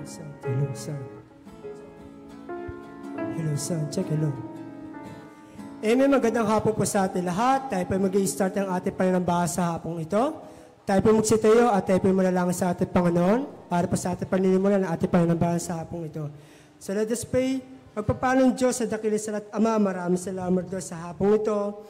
sound. Hello, sound. Hello, sound. Check, hello. Amen, magandang hapon po sa ating lahat. Tayo po mag-i-start ang ating pananambahan sa hapong ito. Tayo po magsitayo at tayo po malalangin sa ating Panginoon para po sa ating paninimulan ng ating pananambahan sa hapong ito. So let us pray. Magpapalang Diyos sa dakilang salat Ama, maraming salamat Lord sa hapong ito.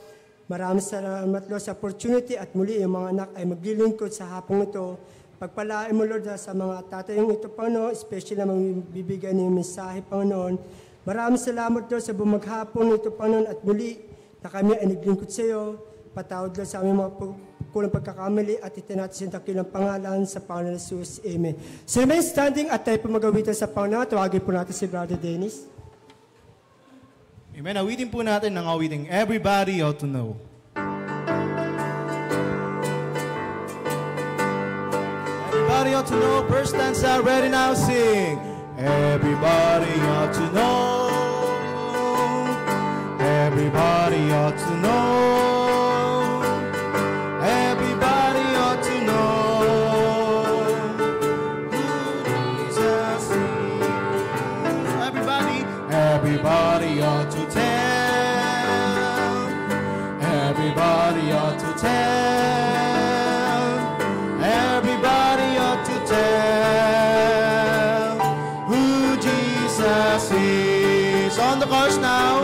Maraming salamat Lord sa opportunity at muli yung mga anak ay maglilingkod sa hapong ito. Pagpalain mo Lord sa mga tatayong ito Panginoon, especially na magbibigay ng mensahe Panginoon. Maraming salamat Lord sa bumaghapon ito Panginoon at muli na kami ay naglingkod sa iyo. Patawad Lord sa aming mga kulang pagkakamali at itinatin sa dakilang pangalan sa Panginoon Jesus. Amen. So remain standing at tayo po magawitan sa Panginoon. Tawagin po natin si Brother Dennis. Amen. Awitin po natin ng awiting Everybody Ought to Know. Everybody ought to know. First stanza, ready now, sing. Everybody ought to know. Everybody ought to know. Everybody ought to know who Jesus is. Everybody ought to tell. Everybody ought to tell. Everybody ought to tell who Jesus is. On the chorus now.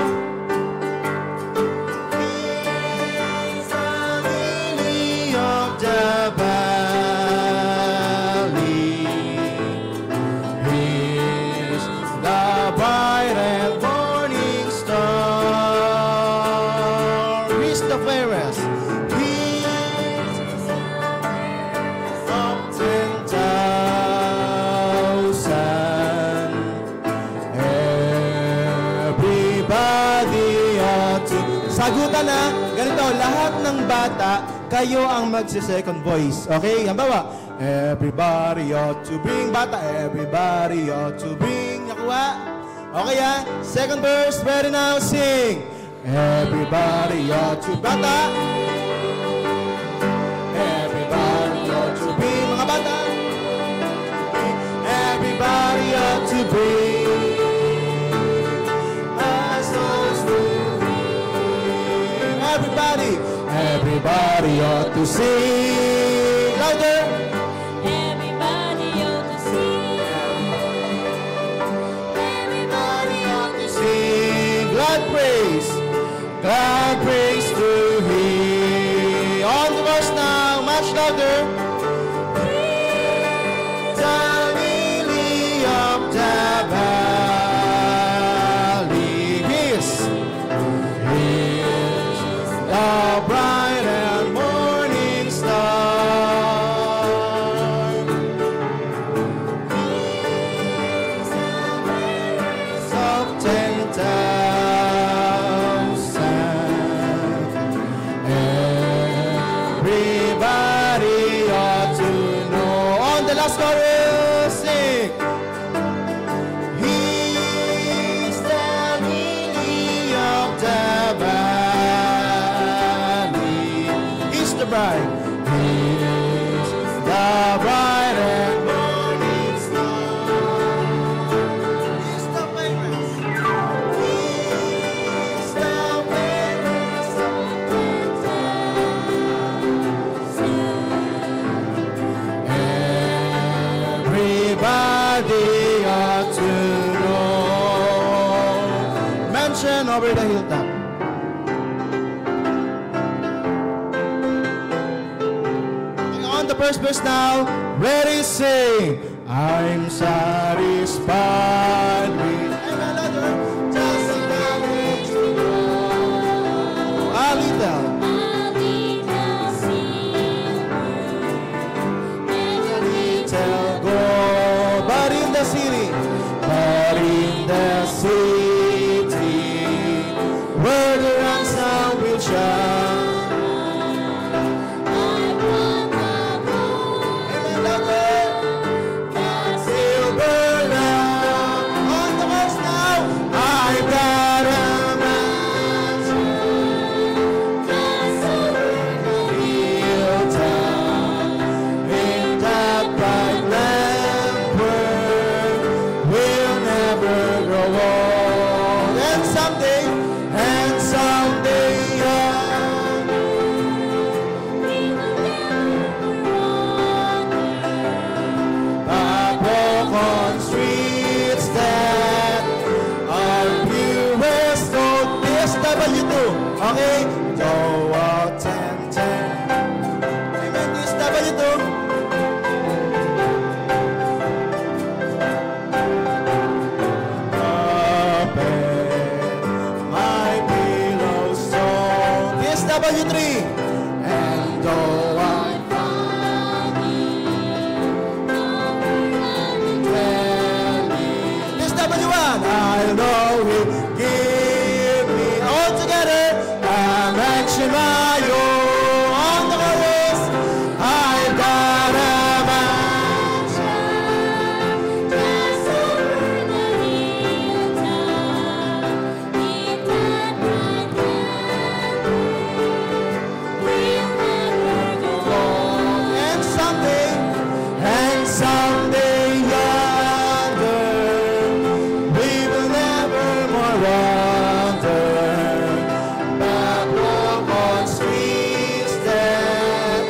He's the lily of the valley. He's the bright and morning star. He's the fairest. Sagutan na, ganito, lahat ng bata, kayo ang magsi-second voice. Okay? Halimbawa, everybody ought to bring, bata, everybody ought to bring. Nakuha? Okay ha? Second verse, ready now, sing. Everybody ought to, bata. Everybody ought to bring, mga bata. Everybody ought to bring. Everybody ought to sing louder. Everybody ought to sing. Everybody ought to Sing glad praise to Him. On the verse now, much louder. The lily of the valley. He's the bright and morning star. He's the fairest of 10,000. Everybody ought to know. On the last chorus, sing. He's the lily of the valley. The bride. He is the bride and morning star. He's the fairest. He's the fairest of 10,000. Everybody ought to know. Mansion over the hilltop. First verse now, ready, sing. I'm satisfied with another, just a little to know. A little go, but in the city, where the ransom will shine. Silver lamp on the My pillow song. DSW3. And though I DSW1. I know He'll give me all together. I'm action my own. On the chorus. I've got a man. Just over the hilltop, in that bright land, we'll never go on. And someday yonder, we will never more wander, but walk on streets that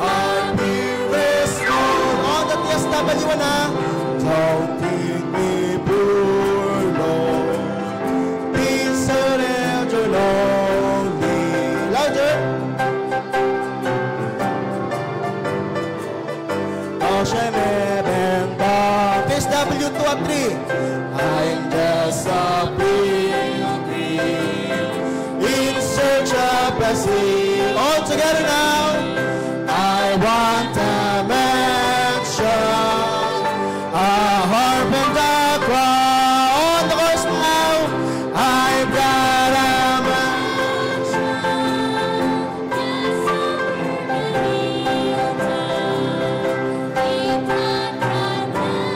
are purest gold. On the DSW na, don't think me poor, Lord, please surrender lonely. Louder. DSW2 at 3. I'm just a pilgrim in search of blessing. All together now. I want a mansion, a harp and a crown. On the chorus now. I've got a mansion. Just over the hilltop, in that bright land,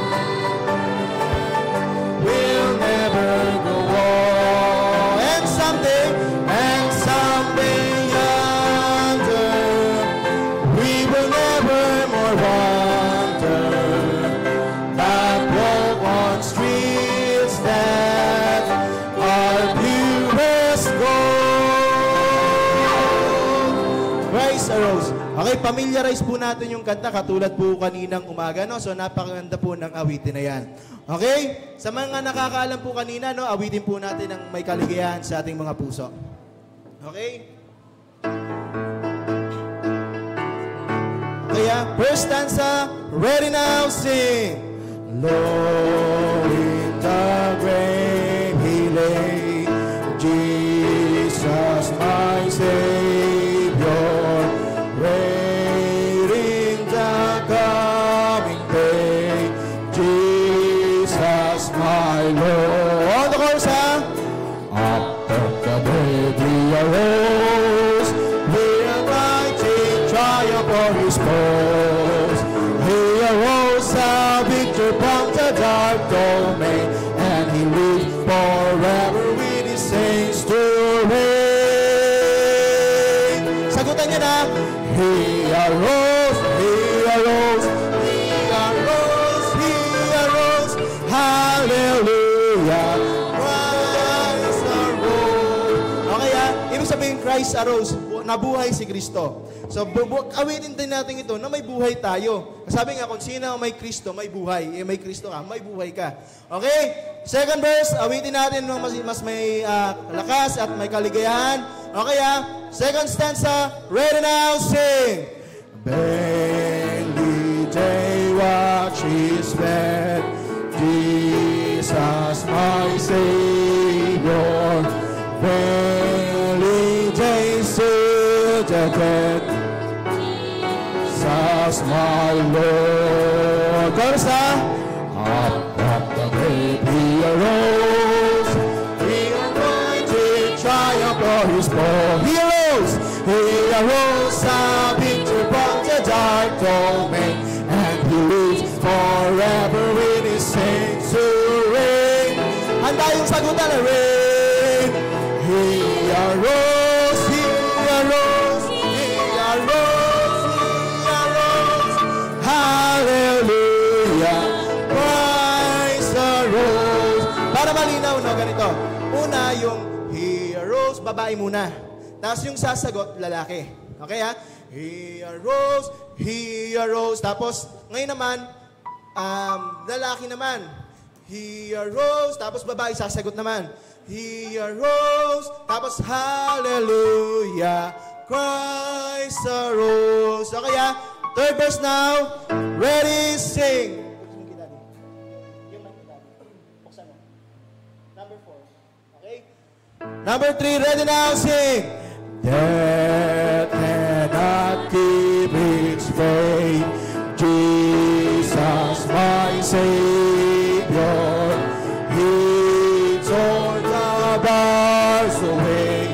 We'll never go on. And someday yonder, we will never more wander, but walk on streets that are purest gold. Praise arose. Okay, familiarize po natin yung kanta katulad po kaninang umaga, no? So napakaganda po ng awitin na yan. Okay? Sa mga nakakaalam po kanina, no, awitin po natin ang may kaligayahan sa ating mga puso. Okay? Kaya, first stanza, ready now, sing. Lord, in the grave He lay, Jesus my Savior, waiting the coming day, Jesus my Lord. On the chorus, ha? Up from the grave He arose, the mighty triumph for His foes. He arose a victor from the dark domain, and He lives forever with His saints to reign. Sagutan niya na. He arose, He arose, He arose, He arose. Hallelujah. Christ arose. Okay, ibig sabihin Christ arose. Nabuhay si Kristo. So, awitin din natin ito na may buhay tayo. Sabi nga, kung sino may Kristo, may buhay. May Kristo ka, may buhay ka. Okay? Second verse, awitin natin ng mas may lakas at may kaligayahan. Okay, second stanza, ready now, sing. Barely day watch His bed, Jesus my Savior. Barely day stood the dead, Jesus my Lord. Chorus na. Up from the grave He arose, He anointed triumph for His foe. He arose a victor from the dark domain, and He lives forever with His saints to reign. Handa yung sagutan na reign. He arose, He arose, He arose, He arose. Hallelujah, Christ arose. Para malinaw, no, ganito. Una, yung He arose, babae muna. Tapos yung sasagot, lalaki. Okay, ha? He arose. Tapos, ngayon naman, lalaki naman. He arose. Tapos, babae, sasagot naman. He arose. Tapos, hallelujah, Christ arose. Okay, ha? Third verse now. Ready, sing. Number 3, ready now, sing. Death cannot keep its faith. Jesus, my Savior, He tore the bars away.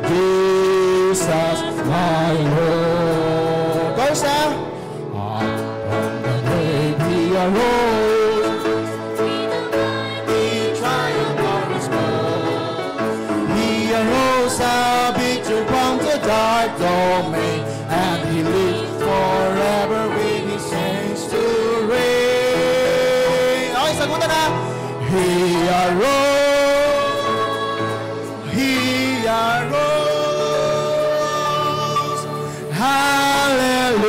Jesus, my Lord. Chorus na. From the grave He arose. He triumphed on His cross. He arose a victor from the dark domain, and He lives forever with His saints to reign. Okay, sagutan na. He arose. He arose. Hallelujah.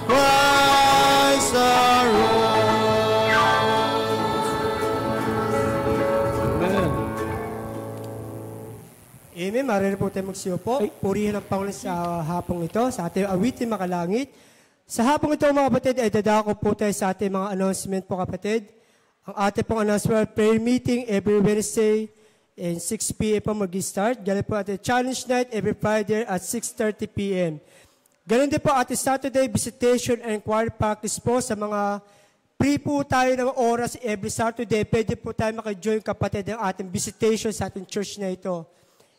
Christ arose. Amen. Amen. Marami po tayo magsiupo. Purihin ang Panginoon sa hapong ito, sa ating awitin makalangit. Sa hapong ito, mga kapatid, ay dadako po tayo sa ating mga announcement po, kapatid. Ang ating pong announcement, prayer meeting every Wednesday and 6 p.m. po mag-start. Ganun po ating challenge night every Friday at 6:30 p.m. Ganun din po ating Saturday visitation and choir practice po sa mga free po tayo ng oras every Saturday. Pwede po tayo makajoin, kapatid, ng ating visitation sa ating church na ito.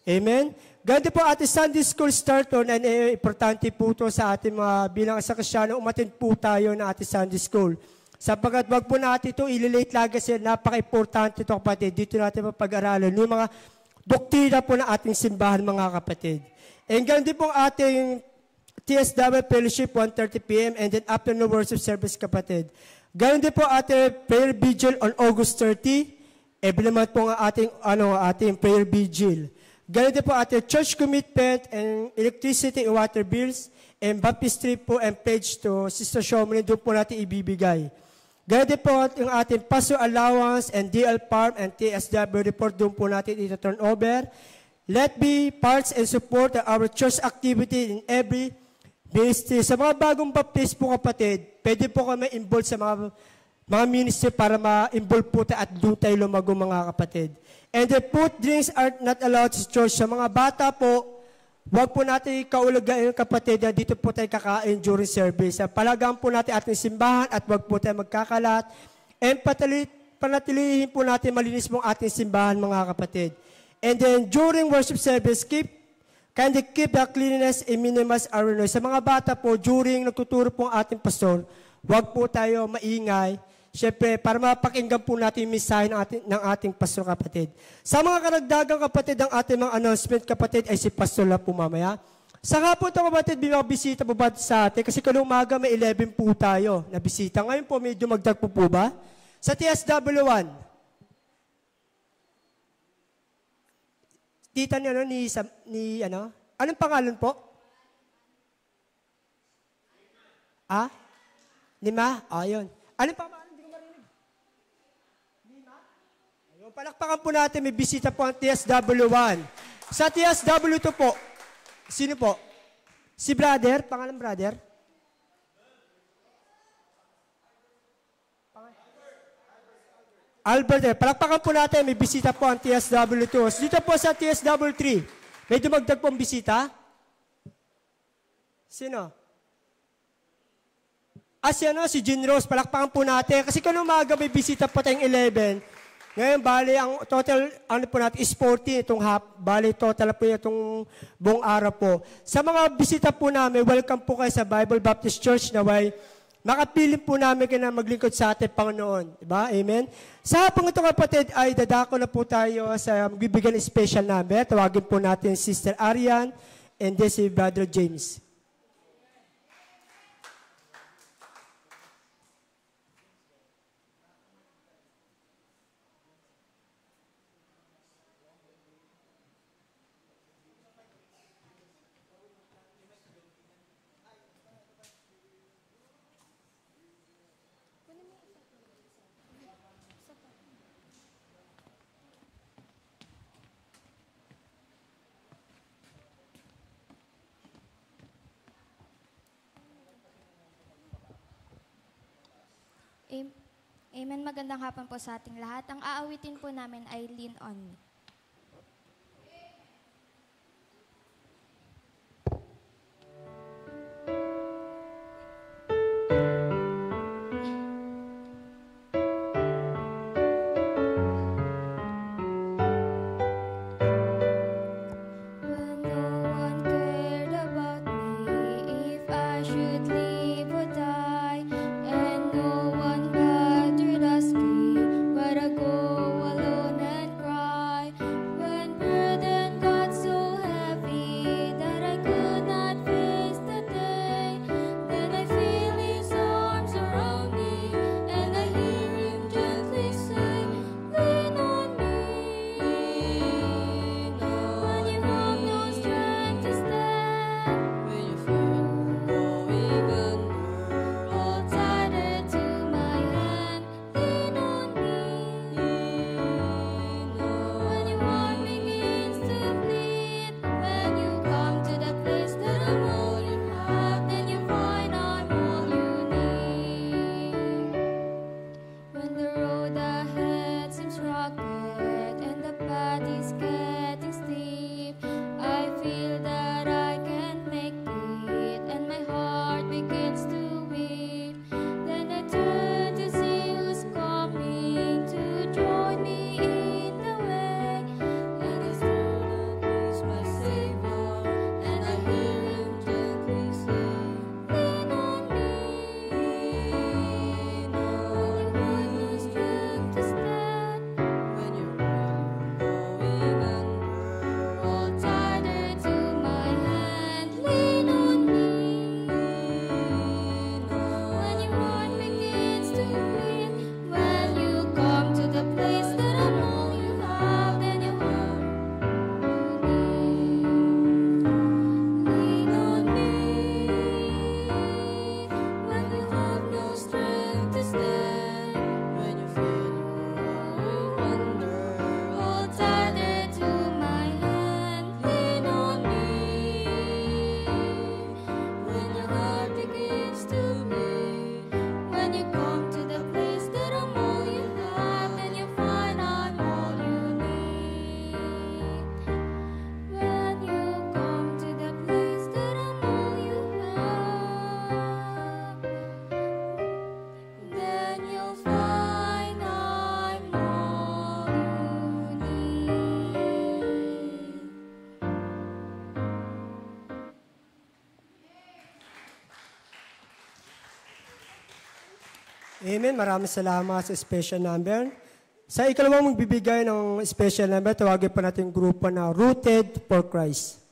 Amen? Ganito po ating Sunday School start on, and importante po ito sa ating mga bilang sa Kristyano, umattend po tayo ng ating Sunday School. Sapagkat wag po natin ito ililate lagi kasi napaka-importante ito, kapatid. Dito natin mapag-aralan yung mga doktrina po ng ating simbahan, mga kapatid. And ganun din po ating TSW Fellowship 1:30 p.m. and then afternoon worship service, kapatid. Ganun din po ating prayer vigil on August 30. Every month po ang ating prayer vigil. Ganun din po ating church commitment and electricity and water bills and baptistry po and pledge to Sister Shomlin, doon po natin ibibigay. Ganun din po yung ating pastor allowance and DL Farm and TSW report, doon po natin ito turn over. Let be parts and support our church activity in every ministry. Sa mga bagong baptist po, kapatid, pwede po kami involved sa mga ministry para ma-involve po tayo at doon tayo lumago, mga kapatid. And the food drinks are not allowed sa church. Sa mga bata po, huwag po natin kaulagain, kapatid, na dito po tayo kakain during service. Palagaan po natin ating simbahan at huwag po tayo magkakalat. And panatilihin po natin malinis po ating simbahan, mga kapatid. And then during worship service, kindly keep the cleanliness and minimize our noise. Sa mga bata po, during nagtuturo po ang ating pastor, huwag po tayo maingay. Siyempre, para mapakinggan po natin yung mensahe ng ating pastor, kapatid. Sa mga karagdagang, kapatid, ang ating mga announcement, kapatid, ay si pastor lang po mamaya. Saka po ito, kapatid, binabisita po ba sa atin? Kasi kanong umaga may 11 po tayo na bisita. Ngayon po, medyo magdag po ba? Sa TSW1. Tita ni anong pangalan po? Lima? Ayun. Anong pangalan? Palakpakan po natin, may bisita po ang TSW1. Sa TSW2 po, sino po? Si brother, pangalan brother? Albert. Palakpakan po natin, may bisita po ang TSW2. Dito po sa TSW3, may dumagdag po ang bisita? Sino? Si Jean Rose. Palakpakan po natin. Kasi kung umaga may bisita po tayong 11, ngayon, bali, ang total, po natin is 14 itong bali, total po itong buong araw po. Sa mga bisita po namin, welcome po kayo sa Bible Baptist Church na way makapiling po namin kayo na maglingkod sa ating Panginoon. Diba? Amen? Sa hapong ito, kapatid, ay dadako na po tayo sa magbibigyan special number. Tawagin po natin Sister Arian and then si Brother James. Amen. Magandang hapon po sa ating lahat. Ang aawitin po namin ay Lean On Me. When no one cared about me, if I should live or die, and no one bothered asking, where I go alone and cry. When burden got so heavy that I could not face the day, then I feel His arms around me, and I hear Him gently say, lean on me. When you have no strength to stand, when you feel going under, hold tighter to my hand, lean on me. When your heart begins to bleed, when you come to the place that I'm all you have, then you find I'm all you need. When the road ahead seems rugged and the path is getting steep, I feel that I can't make it, and my heart begins to weep. Then I turn to see who's coming to join me in the way, and it's true that He's my Savior, and I hear Him gently say, lean on me. When you have no strength to stand, when you're going under, hold tighter to my hand, lean on me. When your heart begins to bleed, when you come to the place that I'm all you have, then you have lean on me. When you have no strength to stand, when you feel you're going under, hold tighter to my hand, lean on me. When your heart begins to bleed, when you come to the place that I'm all you have, then you find I'm all you need. When you come to the place that I'm all you have, then you'll find I'm all you need. Amen. Maraming salamat sa special number. Sa ikalawang magbibigay ng special number, tawagin pa natin yung grupo na Rooted for Christ.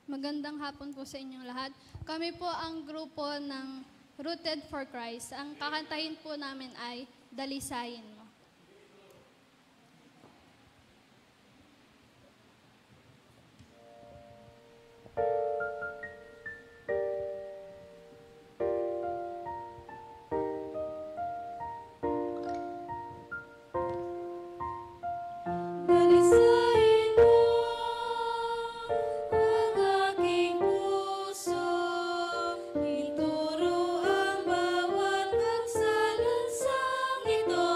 Magandang hapon po sa inyong lahat. Kami po ang grupo ng Rooted for Christ. Ang kakantahin po namin ay Dalisayin Mo. Dalisayin mo ang aking puso, ituro ang bawat kagsalansang ito.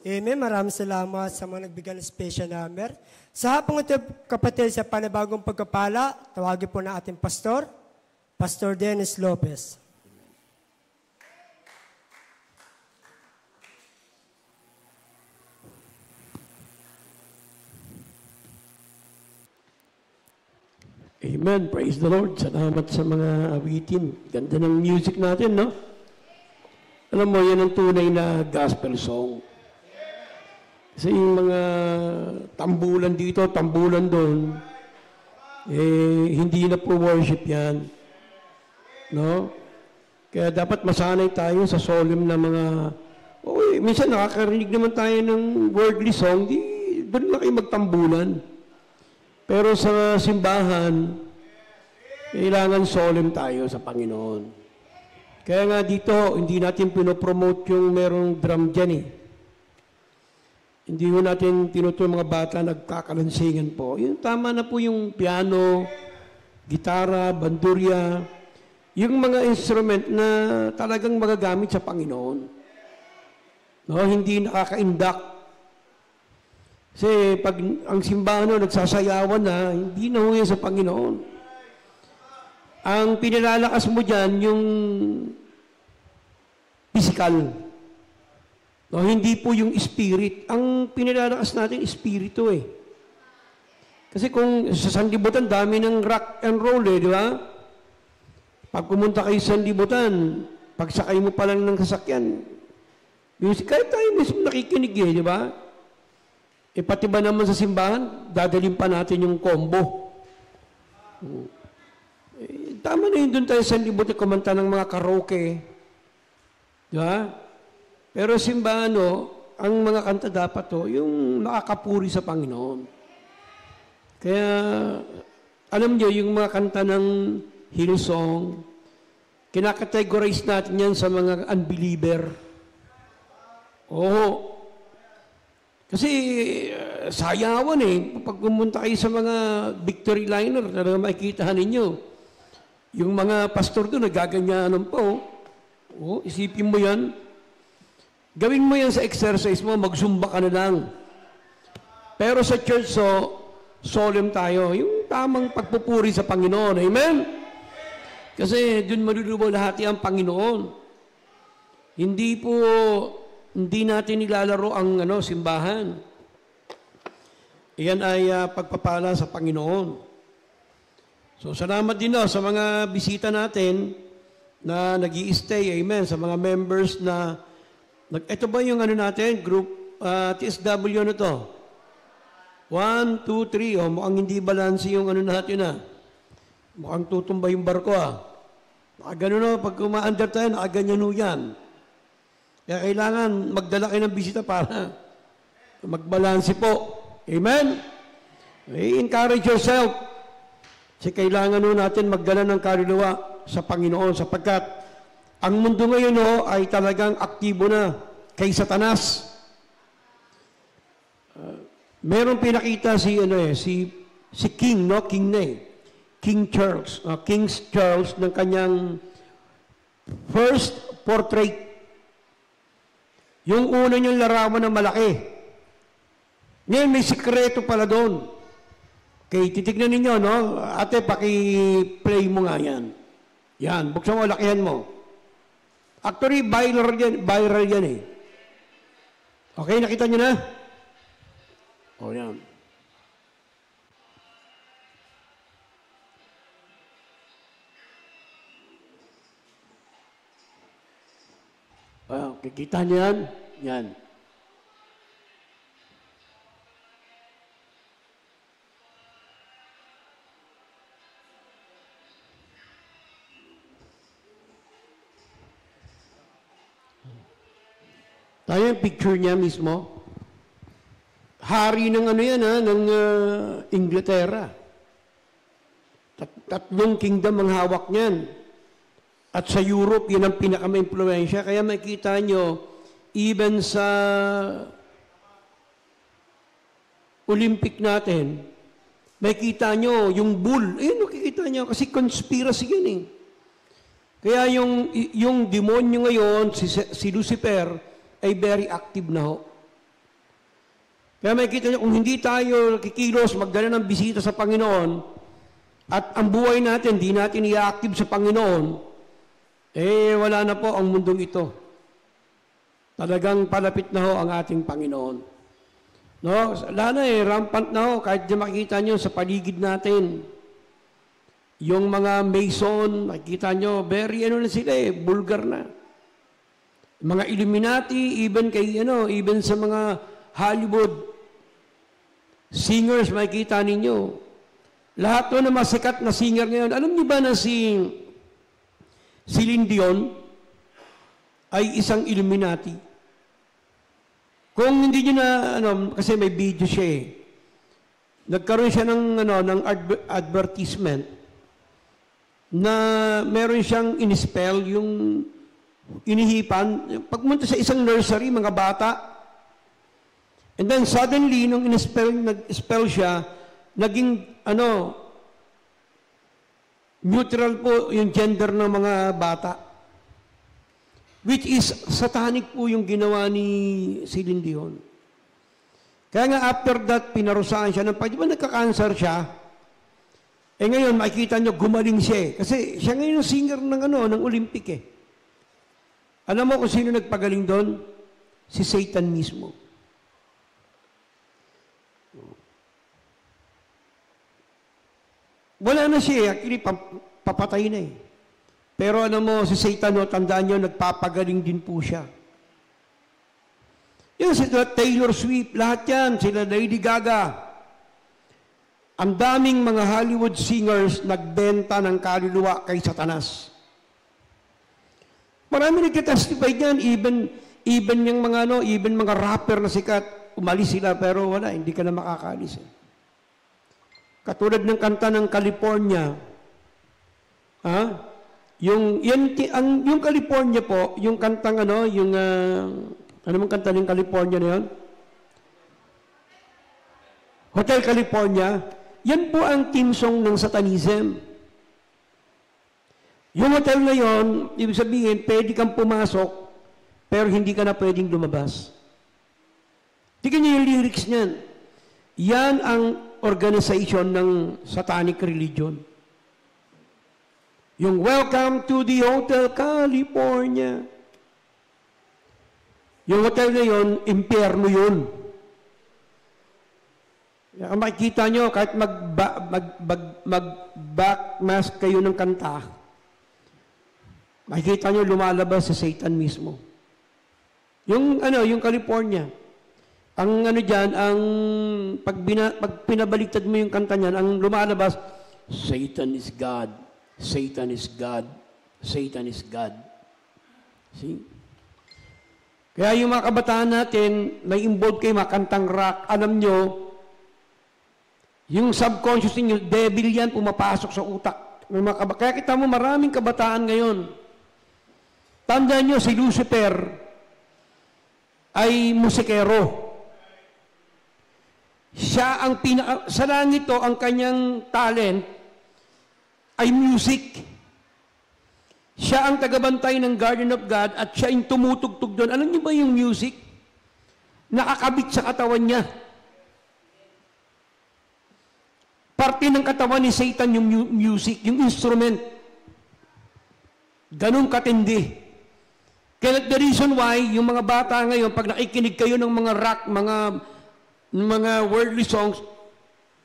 Amen. Maraming salamat sa mga nagbigay ng special number. Sa hapong ito, kapatid, sa panibagong pagkapala, tawagin po na ating pastor, Pastor Dennis Lopez. Amen. Praise the Lord. Salamat sa mga awitin. Ganda ng music natin, no? Alam mo, yan ang tunay na gospel song. Kasi yung mga tambulan dito, tambulan doon, hindi na po worship yan. No? Kaya dapat masanay tayo sa solemn na mga, minsan nakakarinig naman tayo ng worldly song, doon na kayo magtambulan. Pero sa simbahan, kailangan solemn tayo sa Panginoon. Kaya nga dito, hindi natin pinopromote yung merong drum dyan eh. Hindi mo natin tinuto mga bata nagkakalansingan po. Yung tama na po yung piano, gitara, bandurya, yung mga instrument na talagang magagamit sa Panginoon. No, hindi nakaka-induct. Kasi pag ang simbahan nagsasayawan na, hindi na huwi sa Panginoon. Ang pinilalakas mo dyan, yung physical. No, hindi po yung spirit. Ang pinilalakas natin, espiritu eh. Kasi kung sa sanlibutan, dami ng rock and roll eh, di ba? Pag pumunta kayo sa sanlibutan, pagsakay mo pa lang ng sasakyan, music, kahit tayo mismo nakikinig eh, di ba? Pati ba naman sa simbahan, dadalhin pa natin yung combo. Tama na yun doon tayo sa libutan kumanta ng mga karaoke. Di ba? Pero simbahan, ang mga kanta dapat yung nakakapuri sa Panginoon. Kaya, alam niyo, yung mga kanta ng Hillsong, kinakategorize natin yan sa mga unbeliever. Oo. Kasi sayawan eh. Pag pumunta kayo sa mga victory liner, talaga makikita ninyo. Yung mga pastor doon, nagaganyanan po. Isipin mo yan. Gawin mo yan sa exercise mo, mag-zumba ka na lang. Pero sa church, solemn tayo. Yung tamang pagpupuri sa Panginoon. Amen? Kasi doon maluluwalhati ang Panginoon. Hindi natin nilalaro ang simbahan. Iyan ay pagpapala sa Panginoon. So, salamat din sa mga bisita natin na nag-i-stay. Amen. Sa mga members na, ito ba yung natin? Group TSW na to? 1, 2, 3. Mukhang hindi balansi yung natin Mukhang tutumba yung barko Nakagano pag umaandar tayo, nakaganyan yan. Kaya kailangan magdala kayo ng bisita para magbalansi po. Amen? Encourage yourself. Kasi kailangan natin magdala ng kaluluwa sa Panginoon sapagkat ang mundo ngayon ay talagang aktibo na kay Satanas. Meron pinakita si King, King na King Charles. King Charles ng kanyang first portrait. Yung una niyang larawan na malaki. Ngayon, may sikreto pala doon. Okay, titignan ninyo, Ate, paki-play mo nga yan. Yan, buksan mo, lakihan mo. Actually, viral yan eh. Okay, nakita niyo na? Yan. Kikita niyo yan? Yan. Tayo yung picture niya mismo. Hari ng ng Inglaterra. Tatlong kingdom ang hawak niyan. At sa Europe, yun ang pinaka-impluensya. Kaya makikita nyo, even sa Olympic natin, makikita nyo yung bull. Nakikita nyo, kasi conspiracy yun eh. Kaya yung demonyo ngayon, si Lucifer, ay very active na ho. Kaya makikita nyo, kung hindi tayo kikilos, magdala ng bisita sa Panginoon, at ang buhay natin, di natin i-active sa Panginoon, wala na po ang mundong ito. Talagang palapit na ho ang ating Panginoon. No? Wala na rampant na ho, kahit di makikita nyo sa paligid natin. Yung mga Mason, makikita nyo, very na sila bulgar na. Mga Illuminati, even sa mga Hollywood singers, makikita ninyo. Lahat to na masikat na singer ngayon. Alam niyo ba na si Celine Dion ay isang Illuminati? Kung hindi niyo na, kasi may video siya nagkaroon siya ng advertisement na meron siyang in-spell, yung inihipan, pagmunta sa isang nursery, mga bata, and then suddenly, nung nag-spell siya, naging, neutral po yung gender ng mga bata. Which is, satanic po yung ginawa ni Celine Dion. Kaya nga, after that, pinarusahan siya. Di ba nagka-cancer siya? Ngayon, makikita nyo, gumaling siya. Kasi siya ngayon yung singer ng Olympic Alam mo kung sino nagpagaling doon? Si Satan mismo. Wala na siya, actually, papatay na Pero si Satan, tandaan nyo, nagpapagaling din po siya. Yan, sila Taylor Swift, lahat yan, sila Lady Gaga. Ang daming mga Hollywood singers nagbenta ng kaluluwa kay Satanas. Marami nagtitestify niyan, even yung mga even mga rapper na sikat, umalis sila pero wala, hindi ka na makakalis. Katulad ng kanta ng California. Yung California po, yung kantang ano mong kanta ng California na yun? Hotel California. Yan po ang theme song ng Satanism. Yung hotel na yon, ibig sabihin, pwede kang pumasok, pero hindi ka na pwedeng lumabas. Tignan niyo yung lyrics niyan. Yan ang organization ng satanic religion. Yung Welcome to the Hotel California. Yung hotel na yon, impyerno yun. Kaya makikita nyo, kahit mag-backmask kayo ng kanta, makikita nyo lumalabas si Satan mismo. Yung California, ang dyan, pag pinabaliktad mo yung kanta niyan, ang lumalabas, Satan is God, Satan is God, Satan is God. See? Kaya yung mga kabataan natin, may involved kayo makantang rock, alam nyo, yung subconscious ninyo, devil yan, pumapasok sa utak. Kaya kita mo maraming kabataan ngayon. Tandaan nyo, si Lucifer ay musikero. Siya ang sa langit to, ang kanyang talent ay music. Siya ang tagabantay ng Garden of God at siya yung tumutugtog doon. Alam niyo ba yung music? Nakakabit sa katawan niya. Parte ng katawan ni Satan yung music, yung instrument. Ganun katindi. Kaya the reason why, yung mga bata ngayon, pag nakikinig kayo ng mga rock, mga worldly songs,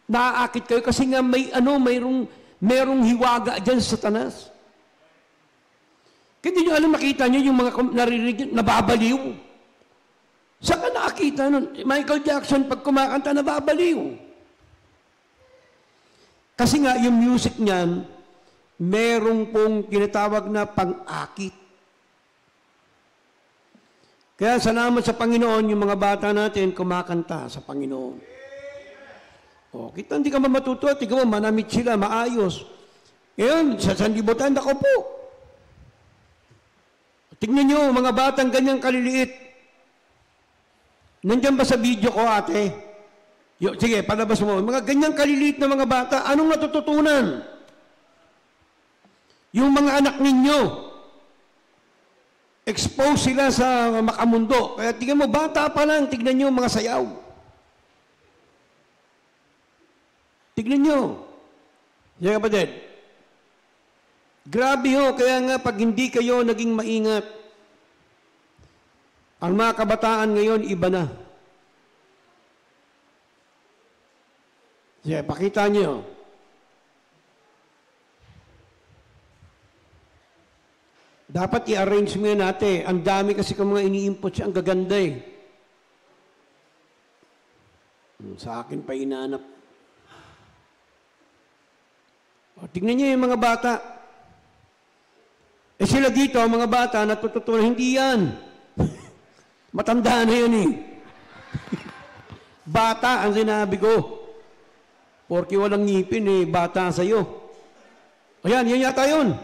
naaakit kayo kasi nga mayroong hiwaga dyan sa Satanas. Kaya hindi nyo alam, makita nyo yung mga naririnig, nababaliw. Saan ka nakakita nun? Michael Jackson, pag kumakanta, nababaliw. Kasi nga, yung music niyan, merong pong tinatawag na pang-akit. Kaya salamat sa Panginoon, yung mga bata natin kumakanta sa Panginoon. Kita hindi ka matutuwa, tignan mo, manamit sila, maayos. Ngayon, sa sanlibutan, ako po. Tignan nyo, mga batang ganyang kaliliit. Nandiyan ba sa video ko, ate? Sige, palabas mo. Mga ganyang kaliliit na mga bata, anong natututunan? Yung mga anak ninyo, expose sila sa makamundo. Kaya tignan mo, bata pa lang, tignan nyo mga sayaw. Tignan nyo. Yan kapatid. Grabe ho, kaya nga pag hindi kayo naging maingat, ang mga kabataan ngayon, iba na. Sige, pakita nyo. Dapat i-arrange mo yan natin. Ang dami kasi kung mga ini-input siya, ang gaganda eh. Sa akin pa inanap. O, tignan niyo yung mga bata. Eh sila dito, mga bata, natututunan, hindi yan. Matanda na yan eh. Bata ang sinabi ko. Porque walang ngipin eh, bata sa'yo. Ayan, yan yata yun.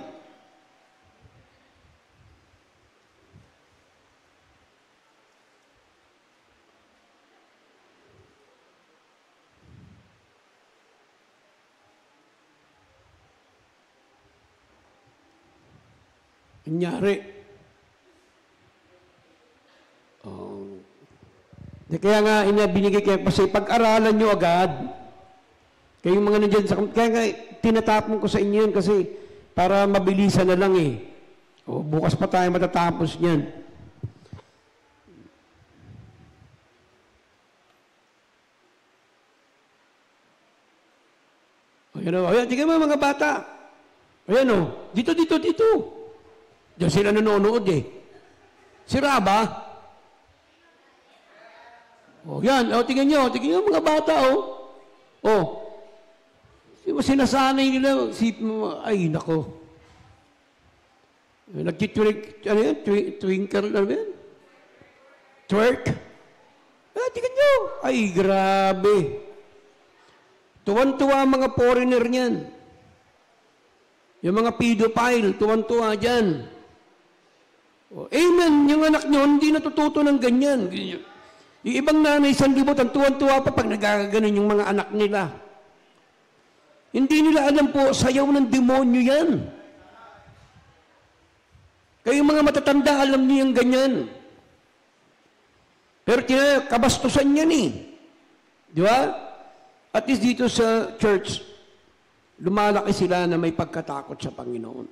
Kunyari. Kaya nga, binigay kayo, kasi pag-aralan nyo agad, kayong mga nandiyan sa, kaya nga, tinatapon ko sa inyo yun kasi para mabilisan na lang eh. O, bukas pa tayo matatapos niyan. Ayan o, ayan, tingnan mo mga bata. Ayan o, dito. Diyan sila nanonood eh. Si Raba. O, yan. O, tingnan nyo mga bata o. O. Sinasanay nila. Ay, nako. Ano yan? Twinkle, ano yan? Twerk. Tingnan nyo. Ay, grabe. Tuwan-tuwa mga foreigner niyan. Yung mga pedophile, tuwan-tuwa dyan. Oh, amen. Yung anak nyo, hindi natututo ng ganyan. Yung ibang nanay, sanlibutan, tuwan-tuwa pa pag nagagano'n yung mga anak nila. Hindi nila alam po, sayaw ng demonyo yan. Kayong mga matatanda, alam niyo yung ganyan. Pero kabastusan yan eh. Di ba? At least dito sa church, lumalaki sila na may pagkatakot sa Panginoon.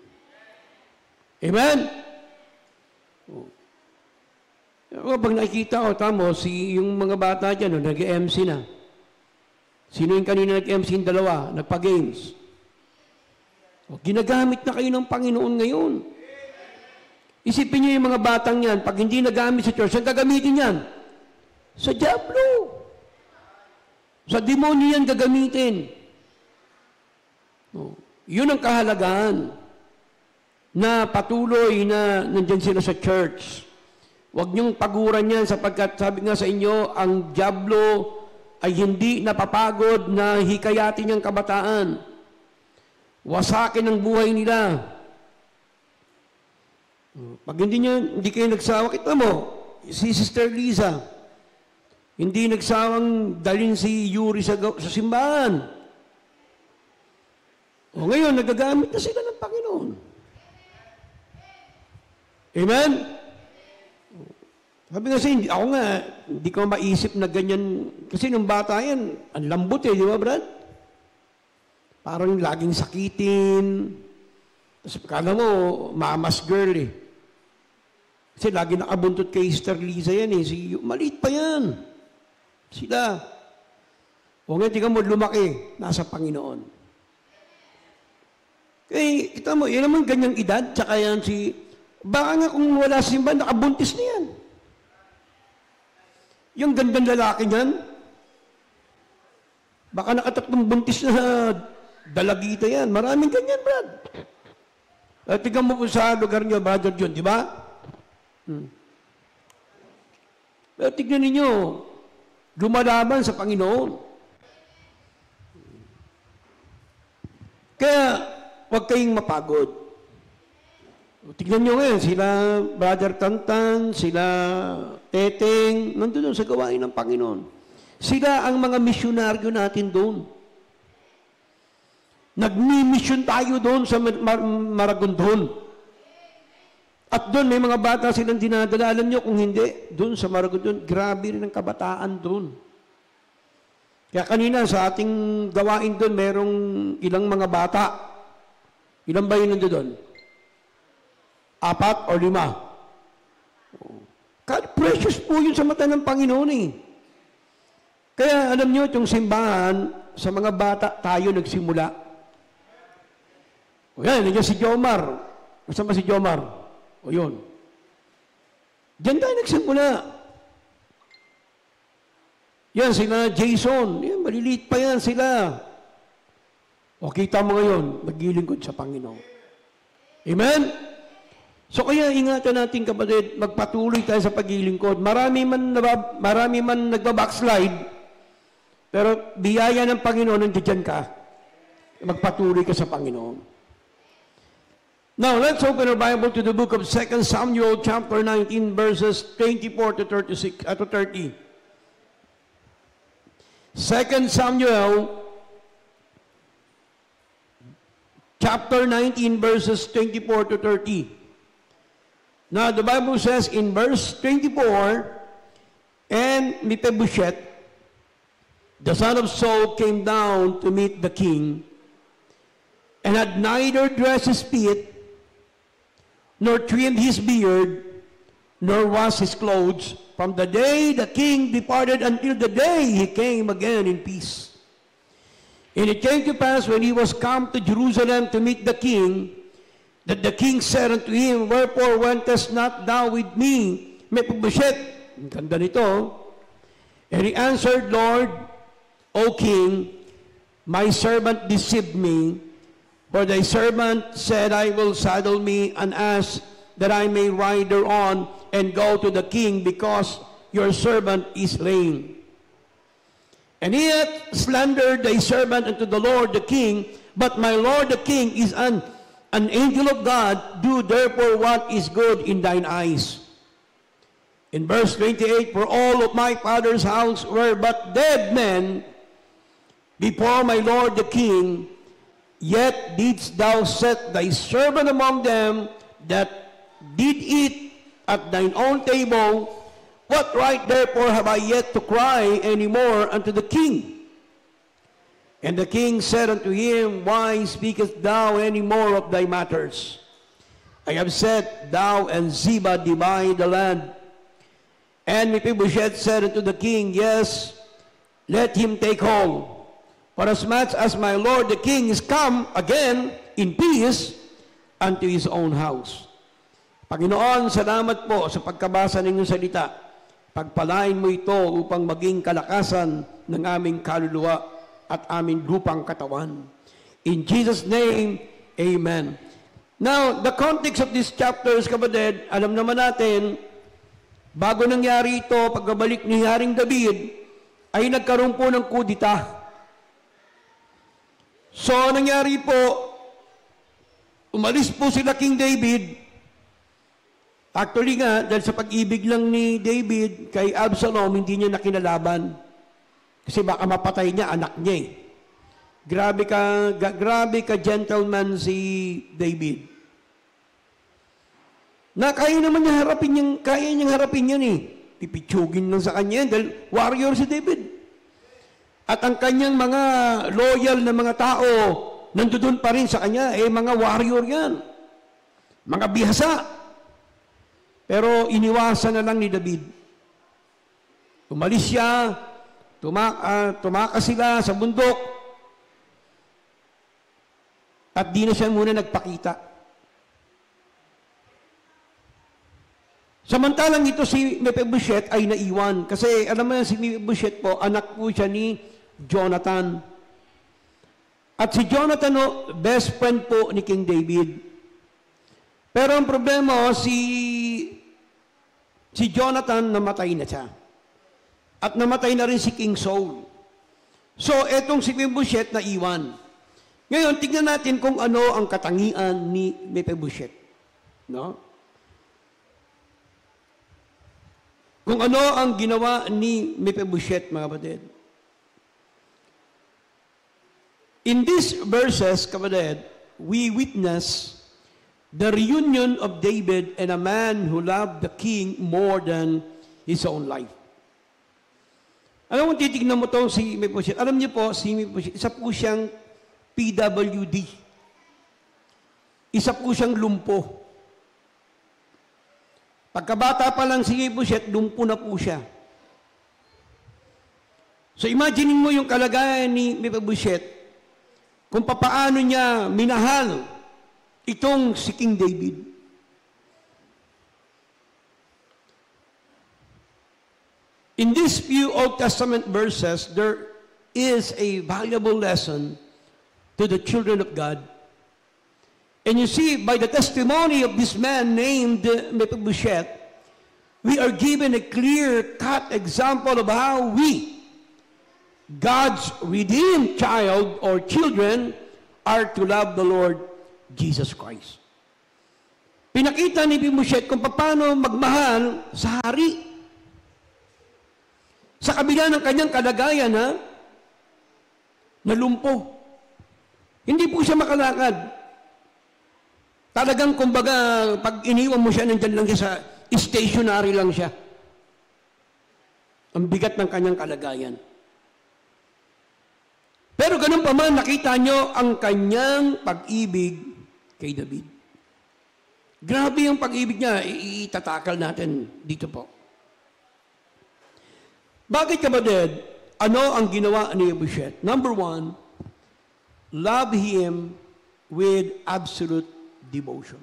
Amen? Pag nakikita ko, tamo, yung mga bata dyan, nag-MC na. Sino yung kanina nag-MC yung dalawa? Nagpa-games. Ginagamit na kayo ng Panginoon ngayon. Isipin nyo yung mga batang yan, pag hindi nagamit sa church, saan gagamitin yan? Sa diablo. Sa demonyo yan gagamitin. Yun ang kahalagaan na patuloy na nandyan sila sa church. Huwag niyong paguran yan sapagkat sabi nga sa inyo, ang diablo ay hindi napapagod na hikayatin niyang kabataan. Wasakin ang buhay nila. Pag hindi kayo nagsawa, kita mo, si Sister Liza, hindi nagsawang dalhin si Yuri sa simbahan. O ngayon, nagagamit na sila ng Panginoon. Amen? Sabi nga ako nga, hindi ko maisip na ganyan. Kasi nung bata yan, ang lambot eh, di ba, Brad? Parang laging sakitin. Tapos kala mo, mama's girl eh. Kasi lagi nakabuntot kay Sister Liza yan eh. Maliit pa yan. Sila. O nga, tingnan mo, lumaki. Nasa Panginoon. Eh, kita mo, yan naman ganyang edad, tsaka yan baka nga kung wala simba, nakabuntis na yan. Yung gandang lalaki niyan, baka nakatatlong buntis na dalagita yan. Maraming ganyan, Brad. At tingnan mo po sa lugar niyo, Brother John, di ba? Pero tignan ninyo, lumalaban sa Panginoon. Kaya, huwag kayong mapagod. Tignan nyo ngayon, sila Brother Tantan, sila Teteng, nandun sa gawain ng Panginoon. Sila ang mga misyonaryo natin doon. Nagmi-mission tayo doon sa Maragondon. At doon may mga bata silang dinadala. Alam nyo kung hindi, doon sa Maragondon, grabe rin ang kabataan doon. Kaya kanina sa ating gawain doon, merong ilang mga bata. Ilan ba yun doon? 4 o 5? Precious po yun sa mata ng Panginoon eh. Kaya alam nyo, itong simbahan, sa mga bata, tayo nagsimula. O yan, nandiyan si Jomar. Masa ba si Jomar? O yun. Diyan tayo nagsimula. Yan, sila Jason. Yan, maliliit pa yan sila. O kita mo ngayon, maglilingkod sa Panginoon. Amen? So kaya ingatan natin kapatid, magpatuloy tayo sa paglilingkod. Marami man nagbabackslide, pero biyaya ng Panginoon, nandiyan ka. Magpatuloy ka sa Panginoon. Now, let's open our Bible to the book of 2 Samuel chapter 19 verses 24 to 36 to 30. 2 Samuel chapter 19 verses 24 to 30. Now, the Bible says in verse 24, and Mephibosheth, the son of Saul, came down to meet the king, and had neither dressed his feet, nor trimmed his beard, nor washed his clothes, from the day the king departed until the day he came again in peace. And it came to pass, when he was come to Jerusalem to meet the king, that the king said unto him, wherefore wentest not thou with me, Mephibosheth? Ang ganda nito. And he answered, Lord, O king, my servant deceived me, for thy servant said, I will saddle me an ass, that I may ride thereon, and go to the king, because your servant is lame. And he hath slandered thy servant unto the Lord the king, but my lord the king is an angel of God. Do therefore what is good in thine eyes. In verse 28, for all of my father's house were but dead men before my lord the king, yet didst thou set thy servant among them that did eat at thine own table. What right therefore have I yet to cry any more unto the king? And the king said unto him, why speakest thou any more of thy matters? I have said, thou and Ziba divide the land. And Mephibosheth said unto the king, yes, let him take hold. For as much as my lord the king is come again in peace unto his own house. Panginoon, salamat po sa pagkabasa ng inyong salita. Pagpalain mo ito upang maging kalakasan ng aming kaluluwa at aming lupang katawan. In Jesus' name, amen. Now, the context of these chapters, kapatid, alam naman natin, bago nangyari ito, pagbabalik ni Haring David, ay nagkaroon po ng kudita. So, nangyari po, umalis po sila King David. Actually nga, dahil sa pag-ibig lang ni David kay Absalom, hindi niya nakinalaban. Kasi baka mapatay niya, anak niya eh. Grabe ka gentleman si David. Kaya niyang harapin yan eh. Pipitsugin lang sa kanya yan, dahil warrior si David. At ang kanyang mga loyal na mga tao, nandoon pa rin sa kanya, mga warrior yan. Mga bihasa. Pero iniwasan na lang ni David. Umalis siya, tumakas sila sa bundok, at di na siya muna nagpakita. Samantalang ito si Mephibosheth ay naiwan. Kasi alam mo si Mephibosheth po, anak po siya ni Jonathan. At si Jonathan, best friend po ni King David. Pero ang problema, si Jonathan namatay na siya. At namatay na rin si King Saul. So, etong si Mephibosheth na iwan. Ngayon, tignan natin kung ano ang katangian ni Mephibosheth. No? Kung ano ang ginawa ni Mephibosheth, mga kapatid. In these verses, kapatid, we witness the reunion of David and a man who loved the king more than his own life. Alam mo, titignan mo to si Mephibosheth. Alam niyo po, si Mephibosheth, isa po siyang PWD. Isa po siyang lumpo. Pagkabata pa lang si Mephibosheth, lumpo na po siya. So imagine mo yung kalagayan ni Mephibosheth kung papaano niya minahal itong si King David. In these few Old Testament verses, there is a valuable lesson to the children of God. And you see, by the testimony of this man named Mephibosheth, we are given a clear-cut example of how we, God's redeemed child or children, are to love the Lord Jesus Christ. Pinakita ni Mephibosheth kung paano magmahal sa hari. Sa kabila ng kanyang kalagayan, nalumpo. Hindi po siya makalakad. Talagang, kumbaga, pag iniwan mo siya, nandyan lang siya sa stationary lang siya. Ang bigat ng kanyang kalagayan. Pero ganun pa man, nakita nyo ang kanyang pag-ibig kay David. Grabe yung pag-ibig niya. Itatakal natin dito po. Bakit kapatid? Ano ang ginawa ni Mephibosheth? Number one, love him with absolute devotion.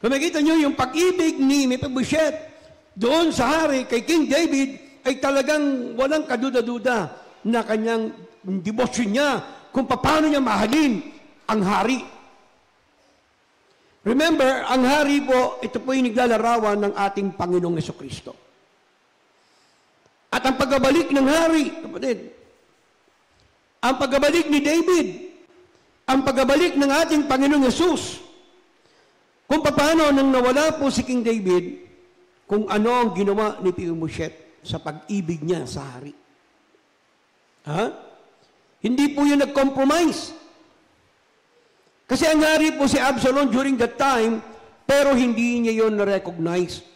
Kung makita nyo, yung pag-ibig ni Mephibosheth doon sa hari kay King David ay talagang walang kaduda-duda na kanyang devotion niya kung paano niya mahalin ang hari. Remember, ang hari po, ito po yung naglalarawan ng ating Panginoong Jesucristo. At ang pagbabalik ng hari, kapatid, ang pagbabalik ni David, ang pagbabalik ng ating Panginoong Yesus, kung paano nang nawala po si King David, kung ano ang ginawa ni Mephibosheth sa pag-ibig niya sa hari. Hindi po yun nag-compromise. Kasi ang hari po si Absalom during that time, pero hindi niya yun na-recognize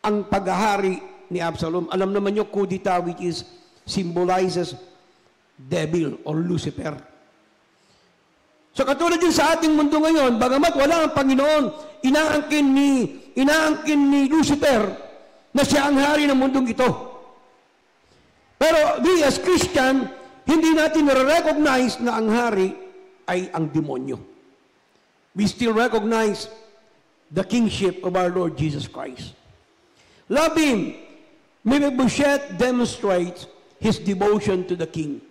ang paghahari ni Absalom. Alam naman nyo, kudita, which is symbolizes devil or Lucifer. So katulad din sa ating mundo ngayon, bagamat wala ang Panginoon, inaangkin ni Lucifer na siya ang hari ng mundong ito. Pero we as Christian, hindi natin na-recognize na ang hari ay ang demonyo. We still recognize the kingship of our Lord Jesus Christ. Love him. Mephibosheth demonstrates his devotion to the king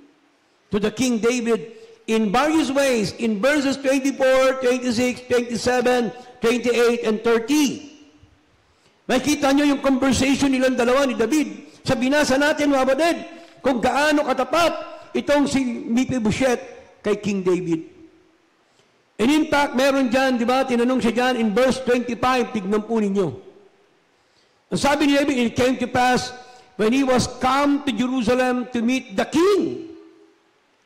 David, in various ways, in verses 24, 26, 27, 28, and 30. Makita nyo yung conversation nilang dalawa ni David. Sa binasa natin, mga kapatid, kung gaano katapat itong si Mephibosheth kay King David. And in fact, meron dyan, di ba, tinanong siya dyan in verse 25, tignan po ninyo. Ang sabi ni David, it came to pass when he was come to Jerusalem to meet the king.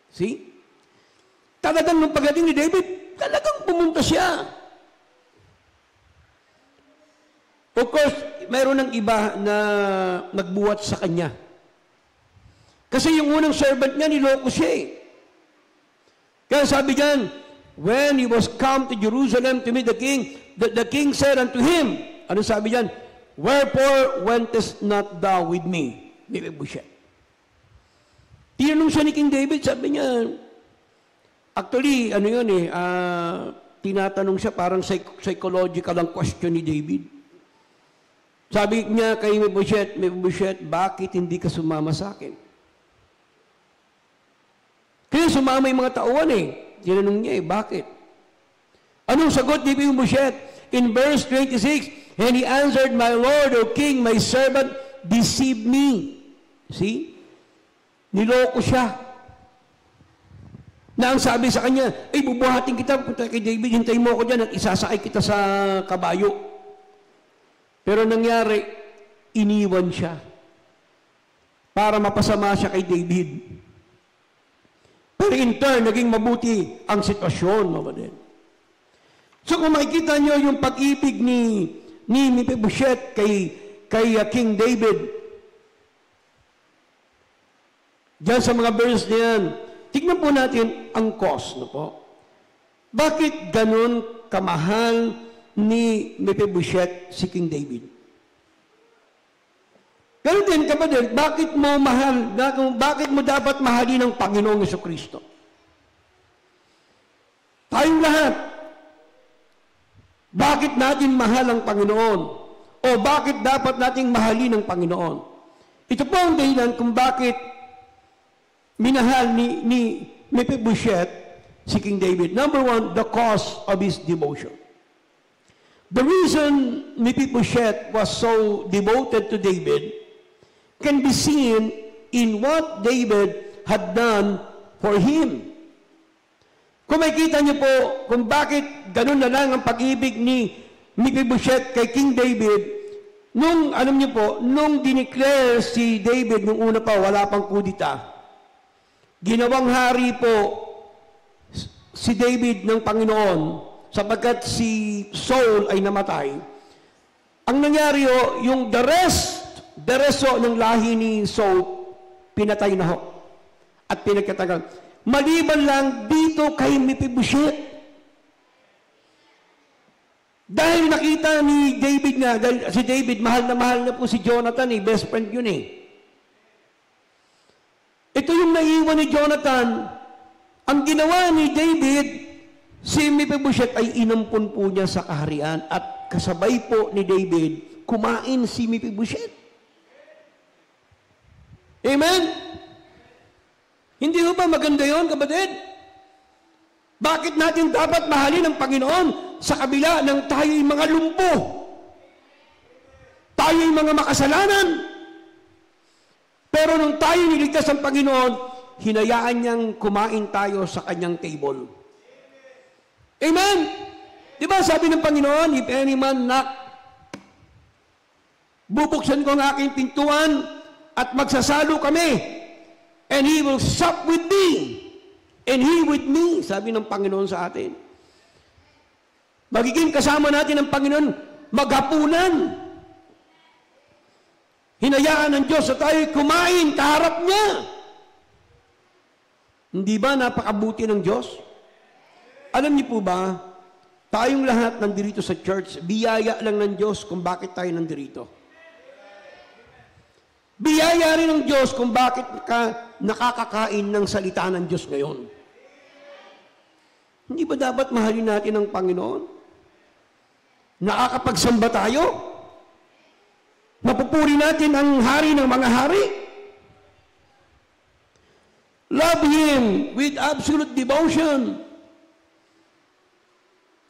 See? Talagang nung pagdating ni David, talagang pumunta siya. Of course, mayroon ng iba na nagbuhat sa kanya. Kasi yung unang servant niya, niloko siya eh. Kaya sabi diyan, when he was come to Jerusalem to meet the king said unto him, ano sabi diyan? Wherefore wentest not thou with me? Mephibosheth. Tinanong siya ni King David, sabi niya, actually, ano yun eh, tinatanong siya, parang psychological ang question ni David. Sabi niya kay Mephibosheth, bakit hindi ka sumama sa akin? Kaya sumama yung mga tauhan eh. Tinanong niya eh, bakit? Anong sagot ni Mephibosheth? In verse 26, and he answered, my Lord, O King, my servant deceived me. See? Niloko siya. Na ang sabi sa kanya, ay bubuhatin kita, punta kay David, hintayin mo ako dyan at isasakay kita sa kabayo. Pero nangyari, iniwan siya para mapasama siya kay David. Pero in turn, naging mabuti ang sitwasyon, mabaden. So kung makikita nyo yung pag-ibig ni Mephibosheth kay King David, Diyan sa mga verse na yan, tignan po natin ang cause. No po? Bakit ganun kamahal ni Mephibosheth si King David? Pero din, kapatid, bakit mo mahal, bakit mo dapat mahalin ng Panginoong Jesucristo? Tayong lahat, bakit natin mahal ang Panginoon? O bakit dapat nating mahalin ang Panginoon? Ito po ang dahilan kung bakit minahal ni Mephibosheth si King David. Number one, the cause of his devotion. The reason Mephibosheth was so devoted to David can be seen in what David had done for him. Kung makikita niyo po kung bakit ganun na lang ang pag-ibig ni Mephibosheth kay King David, nung, alam niyo po, nung dineclare si David, nung una pa, wala pang kudita, ginawang hari po si David ng Panginoon sapagkat si Saul ay namatay. Ang nangyari ho, yung the rest ng lahi ni Saul, pinatay na ho at pinagkatagal. Maliban lang dito kay Mephibosheth. Dahil nakita ni David nga, dahil si David, mahal na po si Jonathan, best friend yun Ito yung naiwan ni Jonathan. Ang ginawa ni David, si Mephibosheth ay inampun po niya sa kaharian at kasabay po ni David, kumain si Mephibosheth. Amen? Hindi ho ba maganda yun, kapatid? Bakit natin dapat mahalin ang Panginoon sa kabila ng tayo'y mga lumpo? Tayo'y mga makasalanan. Pero nung tayo niligtas ng Panginoon, hinayaan niyang kumain tayo sa kanyang table. Amen? Di ba sabi ng Panginoon, if any man knock, bubuksan ko ang aking pintuan at magsasalo kami. And He will sup with me. And He with me. Sabi ng Panginoon sa atin. Magiging kasama natin ang Panginoon maghapunan. Hinayaan ng Diyos na tayo'y kumain kaharap niya. Hindi ba napakabuti ng Diyos? Alam niyo po ba, tayong lahat nandito sa church, biyaya lang ng Diyos kung bakit tayo nandito. Biyaya rin ng Diyos kung bakit ka nakakakain ng salita ng Diyos ngayon. Hindi ba dapat mahalin natin ang Panginoon? Nakakapagsamba tayo? Mapupuri natin ang hari ng mga hari? Love Him with absolute devotion.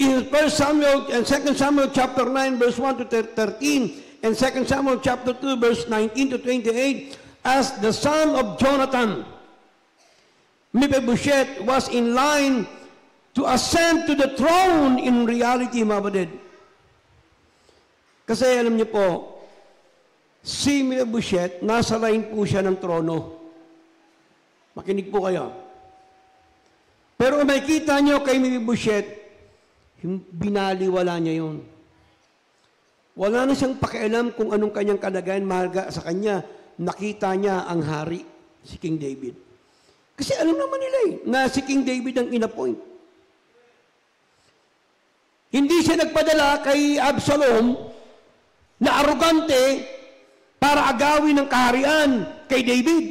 In 1 Samuel and 2 Samuel chapter 9 verse 1 to 13, and 2 Samuel chapter 2, verse 19 to 28, as the son of Jonathan, Mephibosheth was in line to ascend to the throne in reality, mga kapatid. Kasi alam niyo po, si Mephibosheth, nasa line po siya ng trono. Makinig po kayo. Pero kung makikita niyo kay Mephibosheth, binaliwala niya yun. Wala na siyang pakialam kung anong kanyang kalagayan mahalaga sa kanya. Nakita niya ang hari, si King David. Kasi alam naman nila na si King David ang inappoint. Hindi siya nagpadala kay Absalom na arugante para agawin ng kaharian kay David.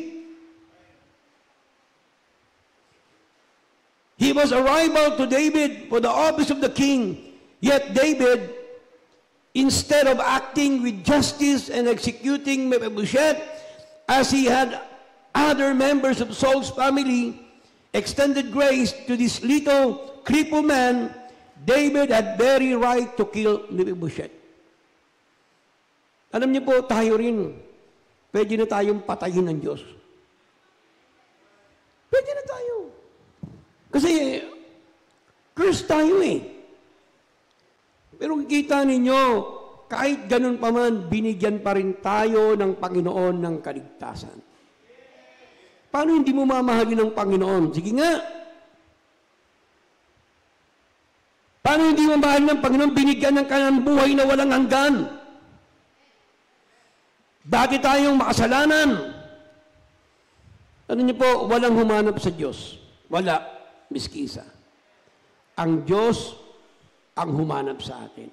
He was a rival to David for the office of the king. Yet David, instead of acting with justice and executing Mephibosheth, as he had other members of Saul's family, extended grace to this little crippled man, David had very right to kill Mephibosheth. Alam niyo po, tayo rin, pwede na tayong patayin ng Diyos. Pwede na tayo. Kasi, curse tayo Pero kita ninyo, kahit ganun pa man, binigyan pa rin tayo ng Panginoon ng kaligtasan. Paano hindi mo mamahalin ng Panginoon? Sige nga. Paano hindi mo mamahalin ng Panginoon? Binigyan ng kanyang buhay na walang hanggan. Dati tayong makasalanan. Ano niyo po, walang humanap sa Diyos. Wala, miski isa. Ang Diyos ang humanap sa atin.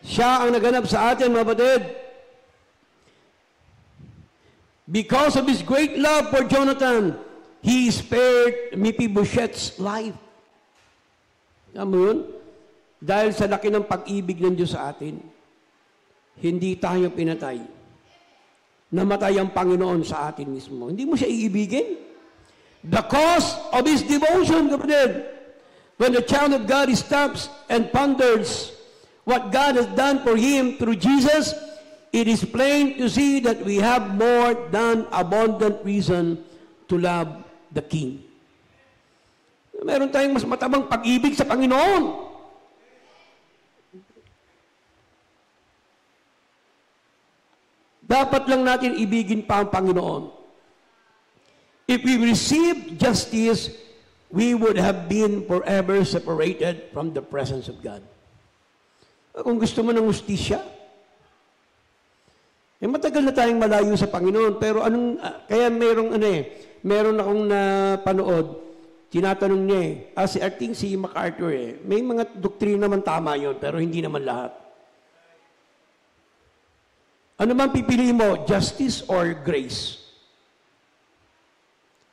Siya ang naganap sa atin, mga kapatid. Because of His great love for Jonathan, He spared Mephibosheth's life. Alam mo yun? Dahil sa laki ng pag-ibig ng Diyos sa atin, hindi tayo pinatay. Namatay ang Panginoon sa atin mismo. Hindi mo siya iibigin? The cause of His devotion, kapatid. When the child of God stops and ponders what God has done for him through Jesus, it is plain to see that we have more than abundant reason to love the King. Meron tayong mas matabang pag-ibig sa Panginoon. Dapat lang natin ibigin pa ang Panginoon. If we receive justice, we would have been forever separated from the presence of God. Kung gusto mo ng hustisya, matagal na tayong malayo sa Panginoon, pero kaya meron akong napanood, tinatanong niya si I think si MacArthur may mga doktrina naman tama yon, pero hindi naman lahat. Ano man pipili mo, justice or grace?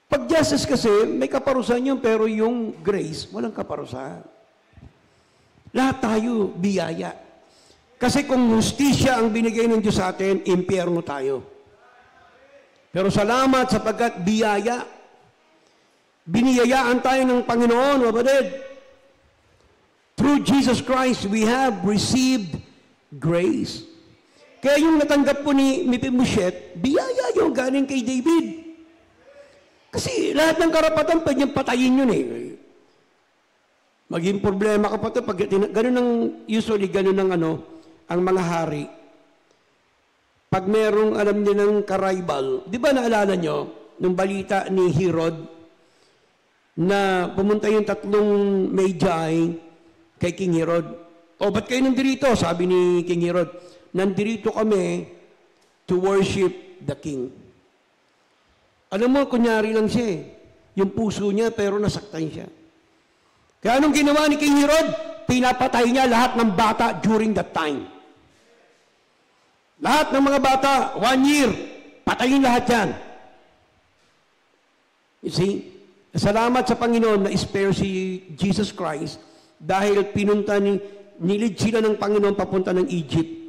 Pag justice kasi, may kaparusahan yun, pero yung grace, walang kaparusahan. Lahat tayo, biyaya. Kasi kung hustisya ang binigay ng Diyos sa atin, impyerno tayo. Pero salamat sapagkat biyaya. Biniyayaan tayo ng Panginoon, kapatid. Through Jesus Christ, we have received grace. Kaya yung natanggap po ni Mephibosheth, biyaya yung galing kay David. Kasi lahat ng karapatan, pwede niyang patayin yun Maging problema ka pa ito. Usually, ganun ang mga hari. Pag merong alam niyo ng karibal, di ba naalala nyo, nung balita ni Herod, na pumunta yung 3 Magi kay King Herod. Ba't kayo nandirito? Sabi ni King Herod, nandirito kami to worship the king. Alam mo, kunyari lang siya yung puso niya, pero nasaktan siya. Kaya anong ginawa ni King Herod? Pinapatay niya lahat ng bata during that time. Lahat ng mga bata, 1 year, patayin lahat yan. You see? Salamat sa Panginoon na spare si Jesus Christ dahil nilid sila ng Panginoon papunta ng Egypt.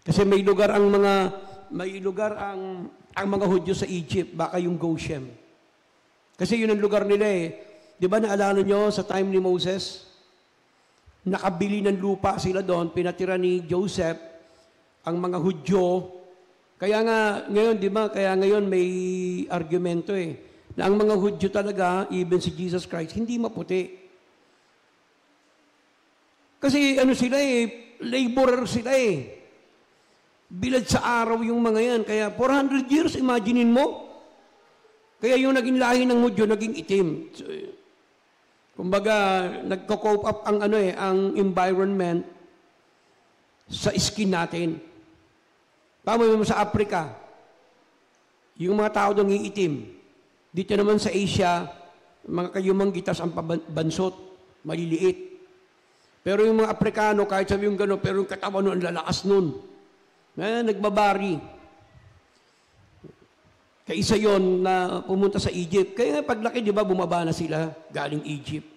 Kasi may lugar ang mga Hudyo sa Egypt, baka yung Goshen. Kasi yun ang lugar nila Di ba naalala nyo sa time ni Moses? Nakabili ng lupa sila doon, pinatira ni Joseph ang mga Hudyo. Kaya nga ngayon, di ba, kaya ngayon may argumento na ang mga Hudyo talaga, even si Jesus Christ, hindi maputi. Kasi sila laborer sila Bilad sa araw yung mga yan. Kaya 400 years, imaginein mo. Kaya yung naging lahi ng Hudyo, naging itim. So, kumbaga, nagko-cope up ang ang environment sa skin natin. Tama mo sa Africa, yung mga tao doon iitim. Dito naman sa Asia, mga kayumang gitas ang bansot, maliliit. Pero yung mga Afrikano, kahit sabi yung gano'n, pero yung katawan nun, ang lalakas nun. Nagbabari. Kaisa yon na pumunta sa Egypt. Kaya nga paglaki, di ba, bumaba na sila galing Egypt.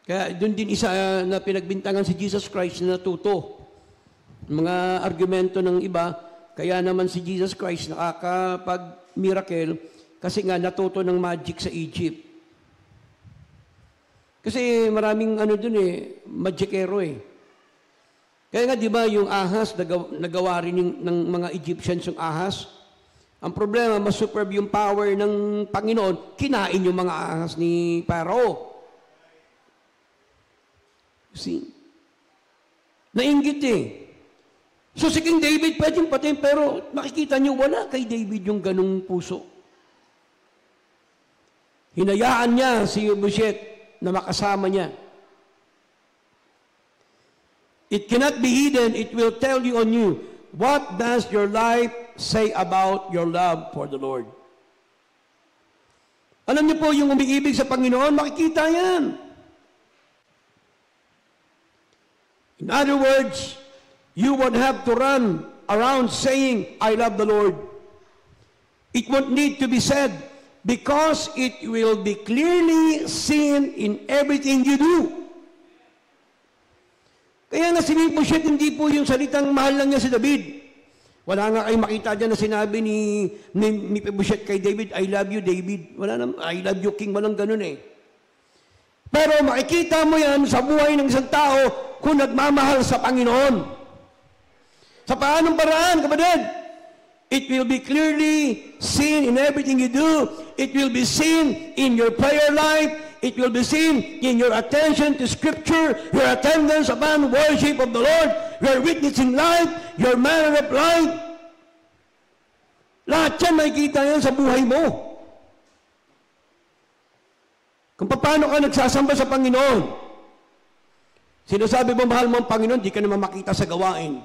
Kaya doon din isa na pinagbintangan si Jesus Christ na natuto. Mga argumento ng iba, kaya naman si Jesus Christ nakakapag-miracle kasi nga natuto ng magic sa Egypt. Kasi maraming doon magikero Kaya nga, di ba, yung ahas, nagawa rin ng mga Egyptians yung ahas. Ang problema, mas superb yung power ng Panginoon, kinain yung mga ahas ni Pharaoh. See? Nainggit So si King David, pwedeng patayin, pero makikita niyo, wala kay David yung ganung puso. Hinayaan niya si Mephibosheth na makasama niya. It cannot be hidden. It will tell you on you What does your life say about your love for the Lord? Alam niyo po, yung umiibig sa Panginoon, makikita yan. In other words, you won't have to run around saying, I love the Lord. It won't need to be said because it will be clearly seen in everything you do. Kaya nga si Mephibosheth, hindi po yung salitang mahal lang niya si David. Wala nga kayo makita dyan na sinabi ni Mephibosheth kay David, I love you, David. Wala naman, I love you, King. Walang ganun eh. Pero makikita mo yan sa buhay ng isang tao kung nagmamahal sa Panginoon. Sa paanong paraan, kapatid? It will be clearly seen in everything you do. It will be seen in your prayer life. It will be seen in your attention to Scripture, your attendance upon worship of the Lord, your witnessing life, your manner of life. Lahat yan makikita yan sa buhay mo. Kung paano ka nagsasamba sa Panginoon. Sinasabi mo, mahal mo ang Panginoon, di ka naman makita sa gawain.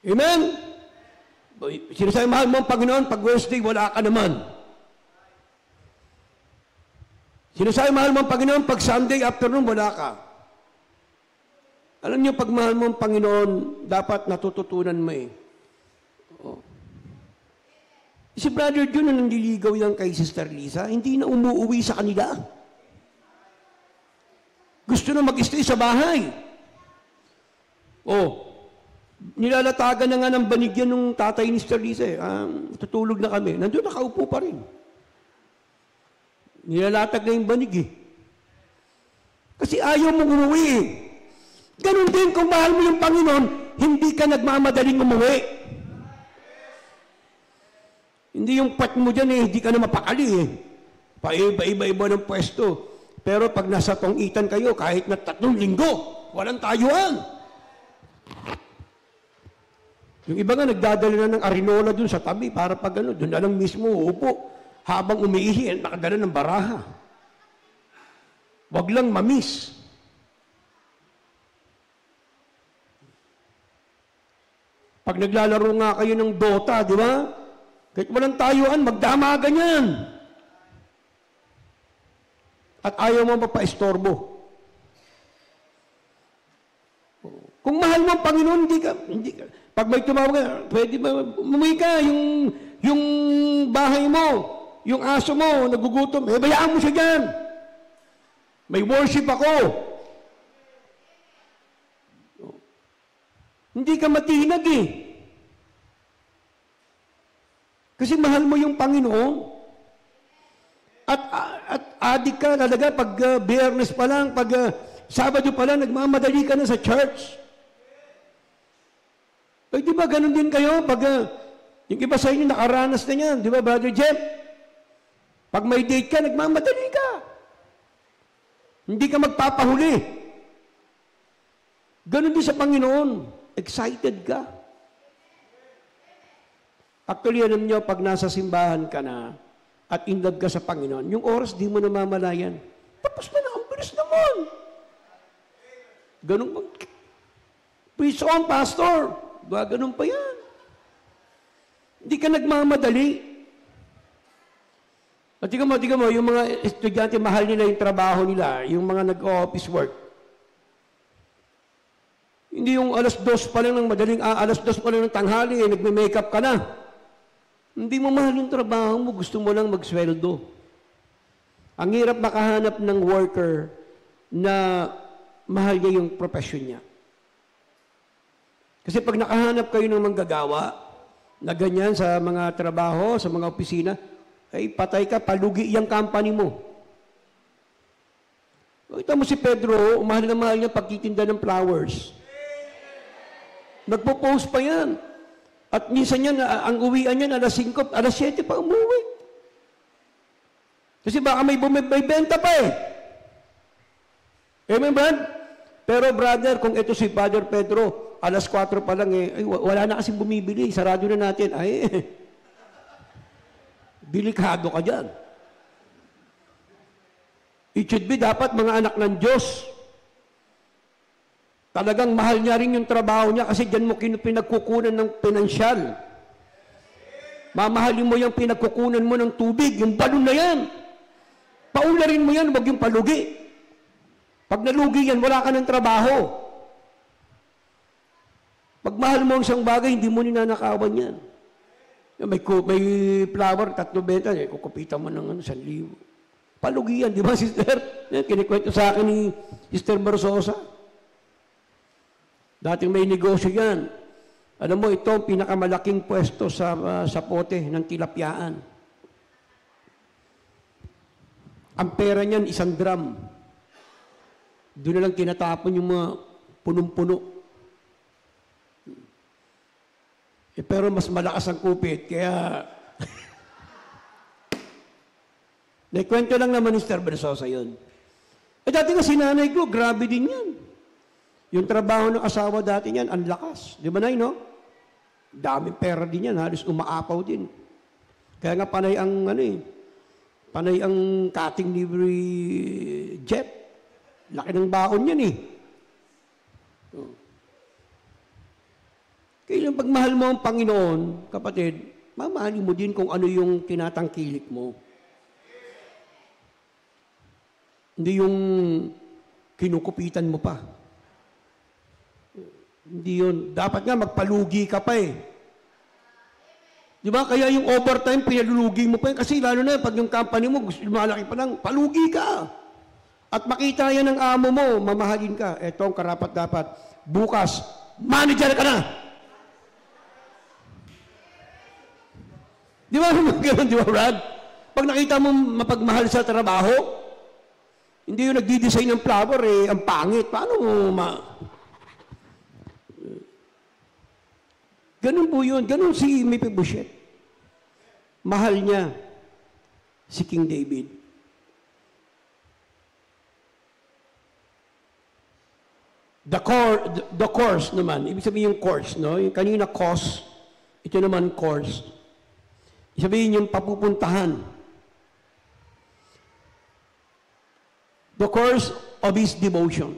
Amen? Sinasabi, mahal mo ang Panginoon, pag Wednesday, wala ka naman. Sinasabi, mahal mo ang Panginoon, pag Sunday afternoon, wala ka. Alam niyo, pag mahal mo ang Panginoon, dapat natututunan mo eh. Oh. Si Brother June na nanliligaw yan kay Sister Lisa, hindi na umuuwi sa kanila. Gusto na mag-stay sa bahay. Oh, nilalatagan na nga ng banigyan ng tatay ni Sister Lisa eh. Tutulog na kami. Nandun nakaupo pa rin. Nilalatag na yung banig eh. Kasi ayaw mong umuwi eh. Ganun din kung mahal mo yung Panginoon, hindi ka nagmamadaling umuwi. Hindi yung pat mo dyan eh, hindi ka na mapakali eh. Paiba-iba ng pwesto. Pero pag nasa tongitan kayo, kahit na 3 linggo, walang tayuan. Yung iba nga nagdadala na ng arinola dun sa tabi para pag ano, dun na lang mismo uupo habang umiihi, nakadala ng baraha. Wag lang mamis. Pag naglalaro nga kayo ng Dota, di ba? Kahit walang tayuan, magdamagan yan. At ayaw mo mapaistorbo. Kung mahal mo ang Panginoon, hindi ka. Pag may tumawag ka, pwede ba, umuwi ka, yung bahay mo, yung aso mo, nagugutom, bayaan mo siya dyan. May worship ako. Hindi ka matinag eh. Kasi mahal mo yung Panginoon. At adik ka talaga pag Biyernes pa lang, pag Sabado pa lang, nagmamadali ka na sa church. Ay, di ba ganun din kayo? Pag yung iba sa inyo nakaranas na yan, di ba, Brother Jeff? Pag may date ka, nagmamadali ka. Hindi ka magpapahuli. Ganun din sa Panginoon. Excited ka. Actually, alam nyo, pag nasa simbahan ka na at in love ka sa Panginoon, yung oras di mo namamalayan. Tapos na, ang bilis naman. Ganun pa. Preach on, Pastor. Ganun pa yan. Hindi ka nagmamadali. At tingnan mo, yung mga estudyante, mahal nila yung trabaho nila, yung mga nag-office work. Hindi yung alas 2 pa lang ng madaling, alas 2 pa lang ng tanghali, nagme-makeup ka na. Hindi mo mahal yung trabaho mo, gusto mo lang magsweldo. Ang hirap makahanap ng worker na mahal niya yung profession niya. Kasi pag nakahanap kayo ng manggagawa, na ganyan sa mga trabaho, sa mga opisina, ay patay ka, palugi yung company mo. Kita mo si Pedro, mahal na mahal niya pagtitinda ng flowers. Nagpo-post pa yan. At minsan yan, ang uwian niya, alas 5, alas 7 pa umuwi. Kasi baka may benta pa eh. Amen, Brad? Pero brother, kung ito si Father Pedro, alas 4 pa lang eh, ay, wala na kasing bumibili, sarado na natin. Ay, delikado ka dyan. It should be dapat mga anak ng Diyos. Pag naglalaro ka, Talagang mahal niya rin yung trabaho niya kasi dyan mo pinagkukunan ng pinansyal. Mamahalin mo yung pinagkukunan mo ng tubig, yung balon na yan. Paularin mo yan, huwag yung palugi. Pag nalugi yan, wala ka ng trabaho. Pag mahal mo ang isang bagay, hindi mo ninanakawan yan. May flower, 3 benta, kukupitan mo ng 1,000. Palugi yan, di ba, sister? Yan, kinikwento sa akin ni Sister Barsosa. Dating may negosyo yan. Alam mo, ito ang pinakamalaking pwesto sa pote ng tilapyaan. Ang pera niyan, 1 drum. Doon na lang tinatapon yung mga punong-puno. Pero mas malakas ang kupit, kaya... Naikwento lang naman ni Sister Bersosa yun. Dati nga sinanay ko, grabe din yan. Yung trabaho ng asawa dati niyan, ang lakas. Di ba, Nay, no? Daming pera din yan, halos umaapaw din. Kaya nga panay ang, panay ang cutting livery jet. Laki ng baon yan, eh. Kaya pag mahal mo ang Panginoon, kapatid, mamahalin mo din kung ano yung tinatangkilik mo. Hindi yung kinukupitan mo pa. Hindi yun. Dapat nga magpalugi ka pa eh. Di ba? Kaya yung overtime, pinalulugi mo pa yun. Kasi lalo na, pag yung company mo, lumalaki pa lang, palugi ka. At makita yan ng amo mo, mamahalin ka. Ito ang karapat-dapat. Bukas, manager ka na. Di ba? Di ba, Brad? Pag nakita mo mapagmahal sa trabaho, hindi yung nagdi-design ng flower, eh, ang pangit. Paano mo Ganun po yun. Ganun si Mephibosheth. Mahal niya si King David. The course naman, ibig sabihin yung course, no? Yung kanina cause, ito naman course. Ibig sabihin yung papupuntahan. The course of his devotion.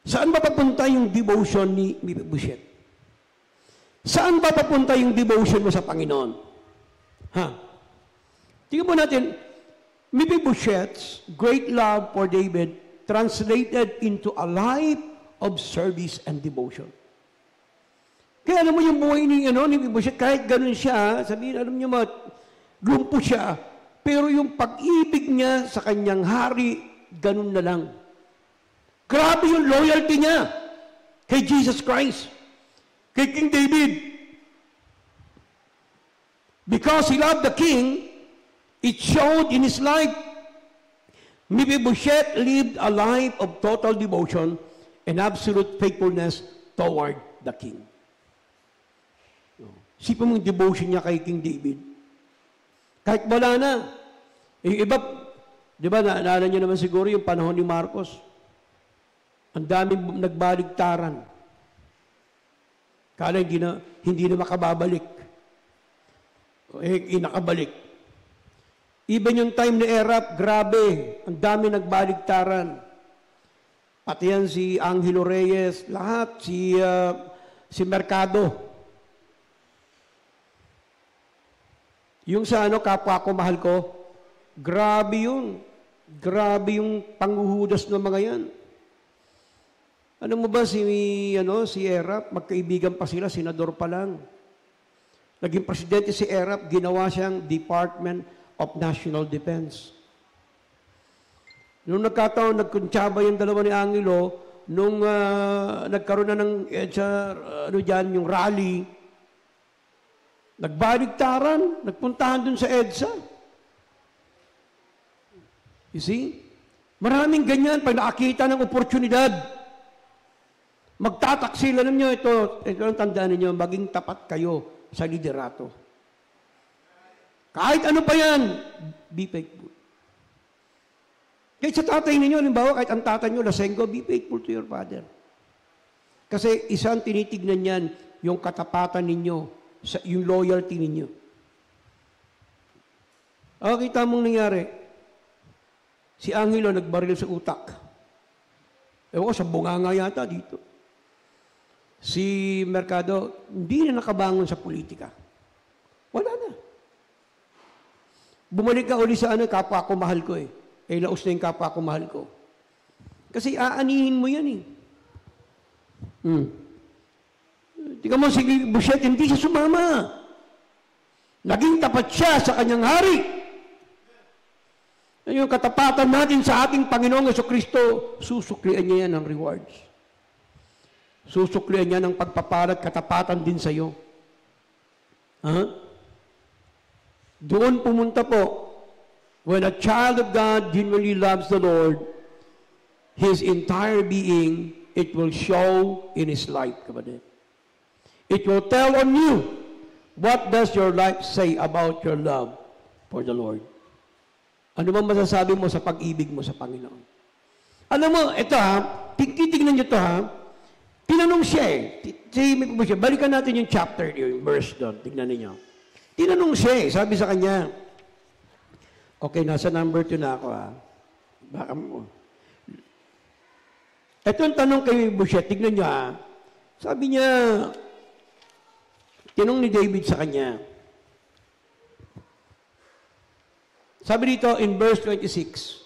Saan ba papunta yung devotion ni Mephibosheth? Saan ba papunta yung devotion mo sa Panginoon? Ha? Tingnan mo natin, Mephibosheth's great love for David translated into a life of service and devotion. Kaya alam mo yung buhay ni Mephibosheth, kahit ganun siya, sabihin, alam niyo mo, lumpo siya, pero yung pag-ibig niya sa kanyang hari, ganun na lang. Grabe yung loyalty niya kay Jesus Christ, kay King David. Because he loved the king, it showed in his life. Mephibosheth lived a life of total devotion and absolute faithfulness toward the king. Sipin mo yung devotion niya kay King David. Kahit wala na. Yung iba, di ba, naalala niyo naman siguro yung panahon ni Marcos. Ang daming nagbaligtaran. Kala hindi na makababalik. Nakabalik. Even yung time ni Erap, grabe, ang dami nagbaligtaran. Pati yan si Angelo Reyes, lahat, si Mercado. Yung sa kapwa ko, mahal ko, grabe yun. Grabe yung panghuhudas ng mga yan. Ano mo ba si Erap, magkaibigan pa sila, senador pa lang. Naging presidente si Erap, ginawa siyang Department of National Defense. Nung nagkataon, nagkuntsaba yung dalawa ni Angelo, nung nagkaroon na ng yung rally, nagbaligtaran, nagpuntahan dun sa EDSA. You see? Maraming ganyan pag nakakita ng oportunidad. Magtataksil. Alam nyo, ito ang tandaan ninyo, maging tapat kayo sa liderato. Kahit ano pa yan, be faithful. Kahit sa tatay ninyo, halimbawa, kahit ang tatay nyo, lasenggo, be faithful to your father. Kasi isang tinitignan yan, yung katapatan ninyo, yung loyalty ninyo. Kita mong nangyari, si Angelo nagbaril sa utak. Ewan ko, sa bunganga yata dito. si Mercado, hindi na nakabangon sa politika. Wala na. Bumalik ka uli sa kapwa ko mahal ko eh. Laos na yung kapwa ko mahal ko. Kasi aanihin mo yan eh. Tingnan mo si Busiet, hindi siya sumama. Naging tapat siya sa kanyang hari. Yung katapatan natin sa ating Panginoong Jesucristo, susuklian niya yan ng rewards. Susuklian niya ng pagpapalat, katapatan din sa iyo. Doon pumunta po, when a child of God genuinely loves the Lord, his entire being, it will show in his life, kapatid. It will tell on you, what does your life say about your love for the Lord? Ano bang masasabi mo sa pag-ibig mo sa Panginoon? Alam mo, ito titignan nyo ito tinanong siya balikan natin yung chapter, yung verse doon, tignan ninyo. Tinanong siya sabi sa kanya, okay, nasa number 2 na ako Baka mo. Ito ang tanong kay Busiet, tignan nyo Sabi niya, tinanong ni David sa kanya. Sabi dito in verse 26,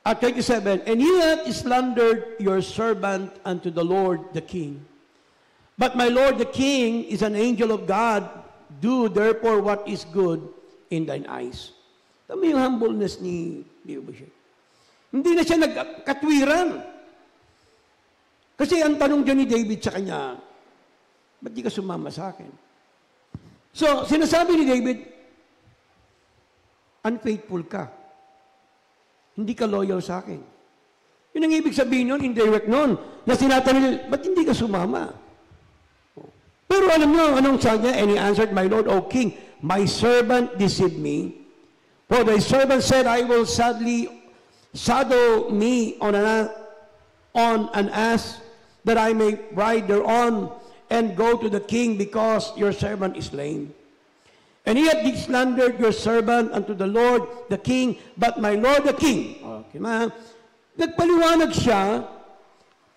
at 27, and he hath slandered your servant unto the Lord the king. But my Lord the king is an angel of God. Do therefore what is good in thine eyes. Tama yung humbleness ni Busiet. Hindi na siya nagkatwiran. Kasi ang tanong dyan ni David sa kanya, ba't di ka sumama sa akin? So, sinasabi ni David, unfaithful ka. Hindi ka loyal sa akin. Yun ang ibig sabihin nun, indirect nun, na sinatanong, ba't hindi ka sumama? Pero alam mo, anong sabi niya? And he answered, my Lord, O King, my servant deceived me. For thy servant said, I will sadly saddle me on an ass, that I may ride thereon, and go to the king, because your servant is lame. And he hath slandered your servant unto the Lord the king, but my Lord the king. Okay, nagpaliwanag siya,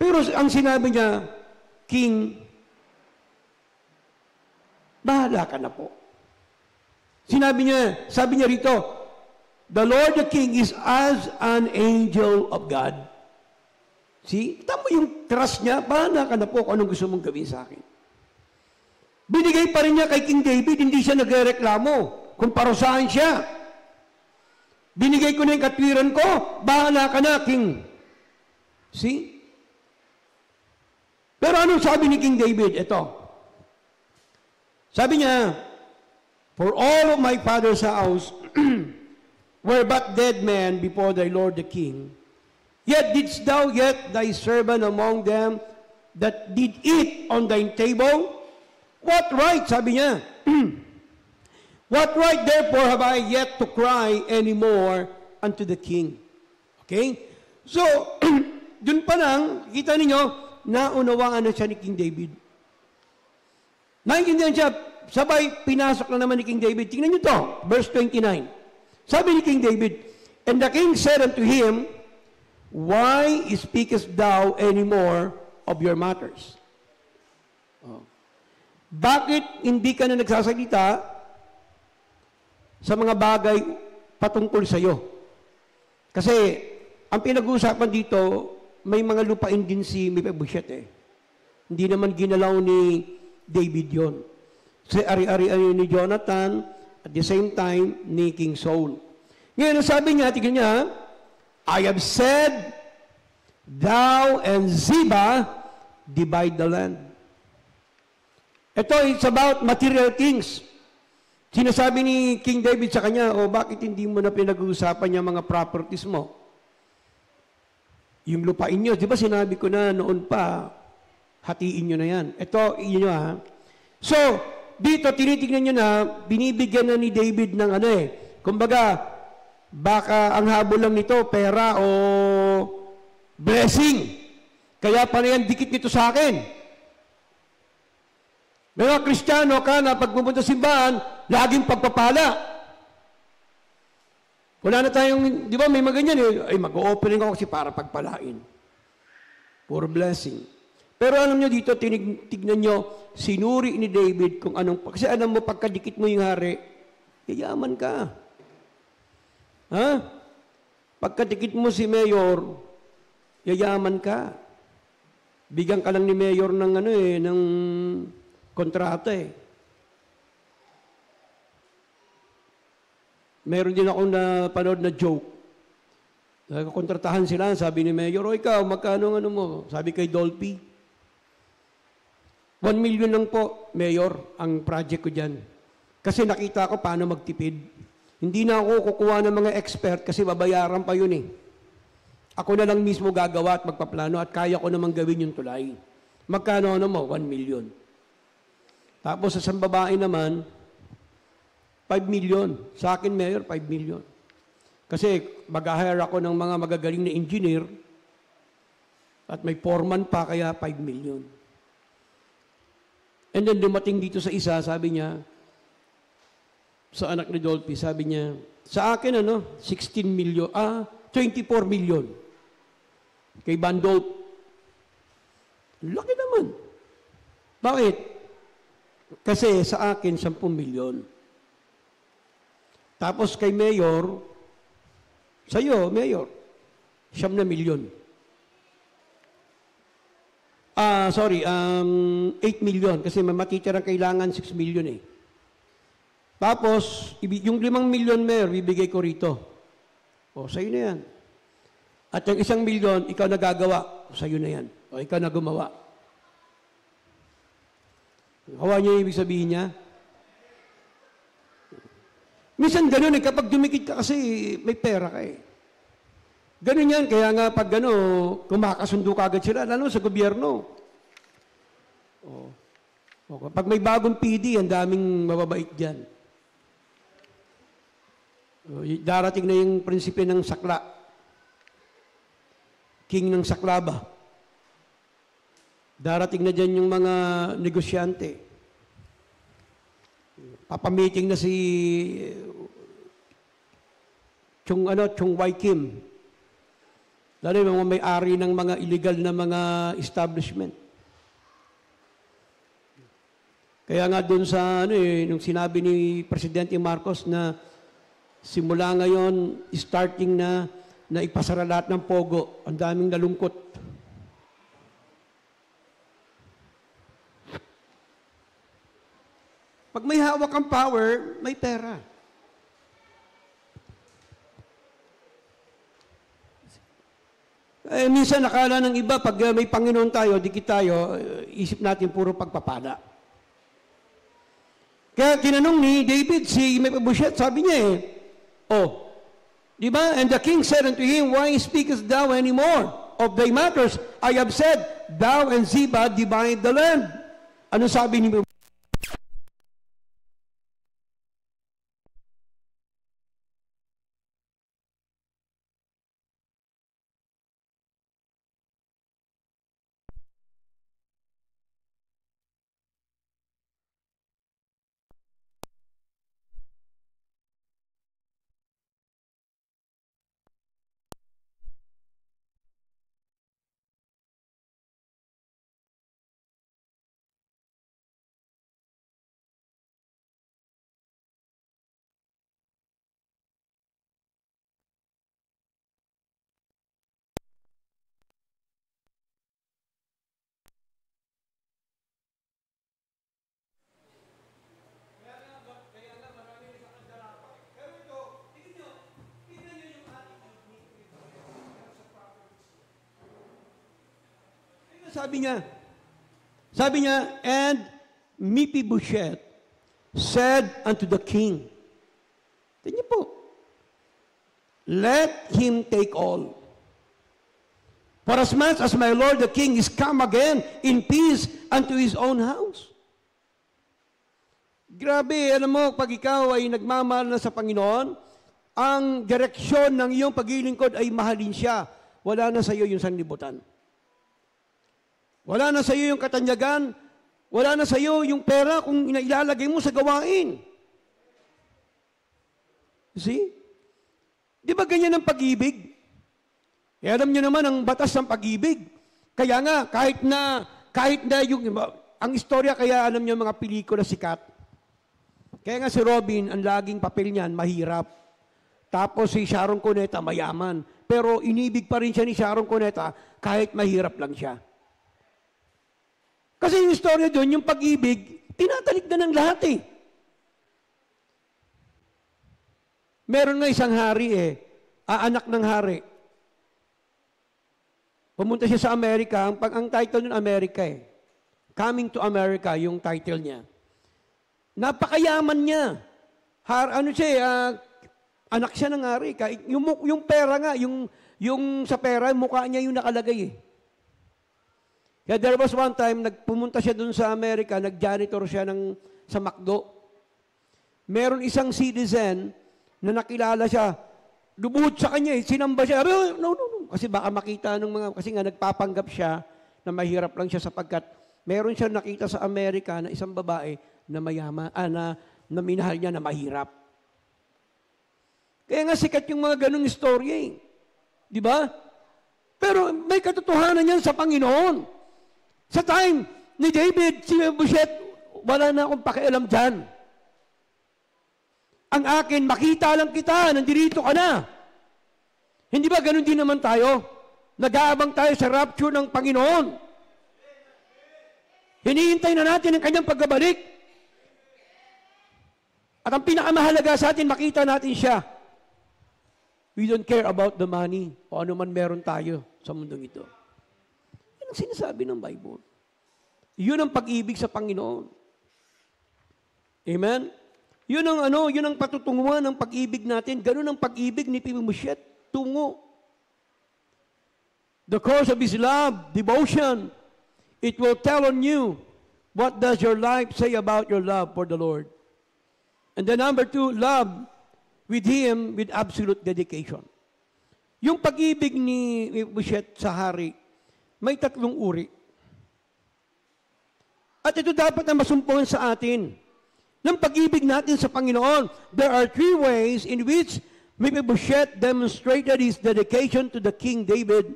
pero ang sinabi niya, King, bahala ka na po. Sabi niya rito, the Lord the king is as an angel of God. See? Tama yung trust niya, bahala ka na po kung anong gusto mong gawin sa akin. Binigay pa rin niya kay King David, hindi siya nagreklamo kung parusahan siya. Binigay ko na yung katwiran ko, bahala ka na, King. See? Pero anong sabi ni King David? Ito. Sabi niya, for all of my father's house were but dead men before thy Lord the King, yet didst thou get thy servant among them that did eat on thine table? What right, sabi niya, what right therefore have I yet to cry anymore unto the king? Okay? So, dun pa lang, kita ninyo, naunawaan na siya ni King David. Naintindihan siya, sabay, pinasok na naman ni King David. Tingnan nyo to, verse 29. Sabi ni King David, and the king said unto him, why speakest thou anymore of your matters? Bakit hindi ka na nagsasalita sa mga bagay patungkol sa iyo? Kasi ang pinag-uusapan dito, may mga lupain din si Mephibosheth Hindi naman ginalaw ni David yon. Kasi ari-ari ni Jonathan at the same time ni King Saul. Ngayon, sabi niya, tignan niya, I have said, thou and Ziba divide the land. Ito, it's about material things. Sinasabi ni King David sa kanya, bakit hindi mo na pinag-uusapan yung mga properties mo? Yung lupain nyo, di ba sinabi ko na noon pa, hatiin nyo na yan. Ito, yun nyo So, dito, tinitignan nyo na, binibigyan na ni David ng kumbaga, baka ang habol lang nito, pera o blessing. Kaya pala yan, dikit nito sa akin. Mga Kristiyano ka na pag pumunta sa simbahan, laging pagpapala. Wala na tayong, di ba may mga ganyan mag-o-opening ako kasi para pagpalain. Puro blessing. Pero alam nyo dito, tignan nyo, sinuri ni David kung anong, kasi alam mo, pagkadikit mo yung hari, yayaman ka. Ha? Pagkadikit mo si Mayor, yayaman ka. Bigyan ka lang ni Mayor ng ng kontrata eh. Meron din akong napanood na joke. Nagkakontratahan sila, sabi ni Mayor, o ikaw, magkano mo? Sabi kay Dolphy, 1 million lang po, Mayor, ang project ko dyan. Kasi nakita ko paano magtipid. Hindi na ako kukuha ng mga expert kasi babayaran pa yun eh. Ako na lang mismo gagawa at magpaplano at kaya ko namang gawin yung tulay. Magkano mo? 1 million. Tapos sa isang babae naman, 5 million. Sa akin, Mayor, 5 million. Kasi mag-hire ako ng mga magagaling na engineer at may foreman pa, kaya 5 million. And then dumating dito sa isa, sabi niya, sa anak ni Dolphy, sabi niya, sa akin 16 million, 24 million. Kay Bandolp. Laki naman. Bakit? Kasi sa akin, 10 million. Tapos kay Mayor, sa'yo, Mayor, 9 million. 8 million kasi matitirang kailangan 6 million eh. Tapos, yung 5 million, Mayor, bibigay ko rito. O, sa'yo na yan. At yung 1 million, ikaw nagagawa. Sa'yo na yan. O, ikaw na gumawa. Hawa niyo yung ibig sabihin niya? Minsan ganun eh, kapag dumikit ka kasi may pera ka eh. Ganun yan, kaya nga pag kumakasundo ka agad sila, lalo sa gobyerno. Pag may bagong PD, ang daming mababait dyan. Darating na yung prinsipe ng sakla. King ng sakla ba? Darating na dyan yung mga negosyante. Papamiting na si Chung Wai Kim. Lalo yung mga may-ari ng mga illegal na mga establishment. Kaya nga doon sa, nung sinabi ni Presidente Marcos na simula ngayon, starting na ipasara lahat ng pogo, ang daming nalungkot. Pag may hawak ang power, may pera. Minsan nakala ng iba, pag may Panginoon tayo, dikit tayo, isip natin puro pagpapala. Kaya tinanong ni David, si Mephibosheth, sabi niya di ba? And the king said unto him, why speakest thou anymore of thy matters? I have said, thou and Ziba divide the land. Ano sabi ni Mephibosheth? Sabi niya, and Mephibosheth said unto the king, tingnan po, let him take all. For as much as my lord the king is come again in peace unto his own house. Grabe, alam mo, pag ikaw ay nagmamahal na sa Panginoon, ang direksyon ng iyong paglilingkod ay mahalin siya. Wala na sa iyo yung sanlibutan. Wala na sa iyo yung katanyagan, wala na sa iyo yung pera kung ilalagay mo sa gawain. See? Di ba ganyan ang pag-ibig? Alam niyo naman ang batas ng pag-ibig. Kaya nga, kahit Kahit na ang istorya, kaya alam niyo mga pelikula sikat. Kaya nga si Robin, ang laging papel niyan, mahirap. Tapos si Sharon Cuneta, mayaman. Pero inibig pa rin siya ni Sharon Cuneta kahit mahirap lang siya. Kasi yung istorya doon, yung pag-ibig, tinatalik na ng lahat eh. Meron nga isang hari anak ng hari. Pumunta siya sa Amerika, ang title ng Amerika Coming to America, yung title niya. Napakayaman niya. Anak siya ng hari. Yung pera nga, yung sa pera, mukha niya yung nakalagay Kaya there was one time, pumunta siya dun sa Amerika, nag-janitor siya sa McDo. Meron isang citizen na nakilala siya, lumuhod sa kanya sinamba siya. No. Kasi baka makita kasi nga nagpapanggap siya na mahirap lang siya sapagkat meron siya nakita sa Amerika na isang babae na mayaman, na minahal niya na mahirap. Kaya nga sikat yung mga ganung istorya Di ba? Pero may katotohanan yan sa Panginoon. Sa time ni David, si Mephibosheth, wala na akong pakialam dyan. Ang akin, makita lang kita, nandirito ka na. Hindi ba ganun din naman tayo? Nag-aabang tayo sa rapture ng Panginoon. Hinihintay na natin ang kanyang pagbabalik. At ang pinakamahalaga sa atin, makita natin siya. We don't care about the money o ano man meron tayo sa mundong ito. Yan ang sinasabi ng Bible. Yun ang pag-ibig sa Panginoon. Amen? Yun ang patutunguhan ng pag-ibig natin. Ganun ang pag-ibig ni Mephibosheth. Tungo. The course of his love, devotion, it will tell on you what does your life say about your love for the Lord. And then number 2, love with Him with absolute dedication. Yung pag-ibig ni Mephibosheth sa hari, may 3 uri. At ito dapat na masumpungan sa atin. Ng pag-ibig natin sa Panginoon, there are 3 ways in which Mephibosheth demonstrated his dedication to the King David.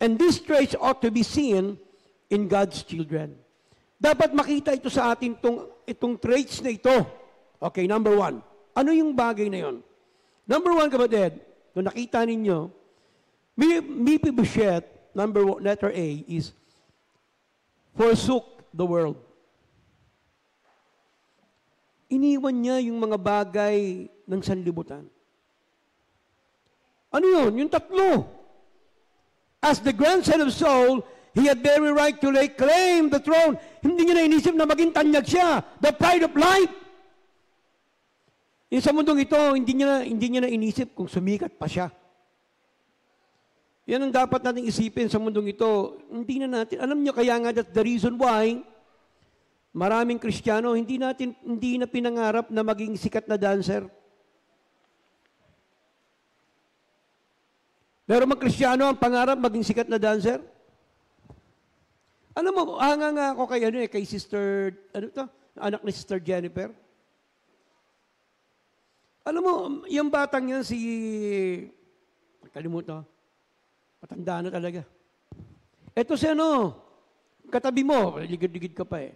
And these traits ought to be seen in God's children. Dapat makita ito sa atin, itong traits na ito. Okay, number 1. Ano yung bagay na yon? Number 1, kapatid, kung nakita ninyo, Mephibosheth, letter A, is forsook the world. Iniwan niya yung mga bagay ng sanlibutan. Ano yun? Yung 3. As the grandson of Saul, he had every right to lay claim the throne. Hindi niya na inisip na maging tanyag siya. The pride of life. Sa mundong ito, hindi niya na inisip kung sumikat pa siya. Yan ang dapat nating isipin sa mundong ito. Hindi na natin, alam niyo kaya nga that's the reason why maraming Kristiyano, hindi na pinangarap na maging sikat na dancer. Pero mga Kristiyano, ang pangarap maging sikat na dancer. Alam mo, hanga nga ako kay Sister, anak ni Sister Jennifer. Alam mo, yung batang yan kalimutan, matanda na talaga. Ito si katabi mo, ligid-ligid ka pa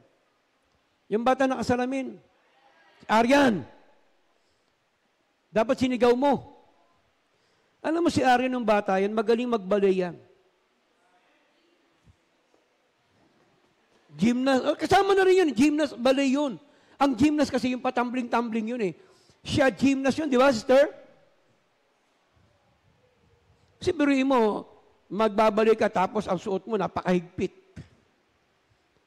Yung bata nakasalamin, Arian. Dapat sinigaw mo. Alam mo si Arian ng bata yan, magaling magbalay yan. Gymnast, kasama na rin yun, gymnast, balay yun. Ang gymnast kasi yung patambling-tumbling yun Siya gymnast yun, di ba, sister? Kasi biruin mo, magbabalay ka tapos ang suot mo napakahigpit.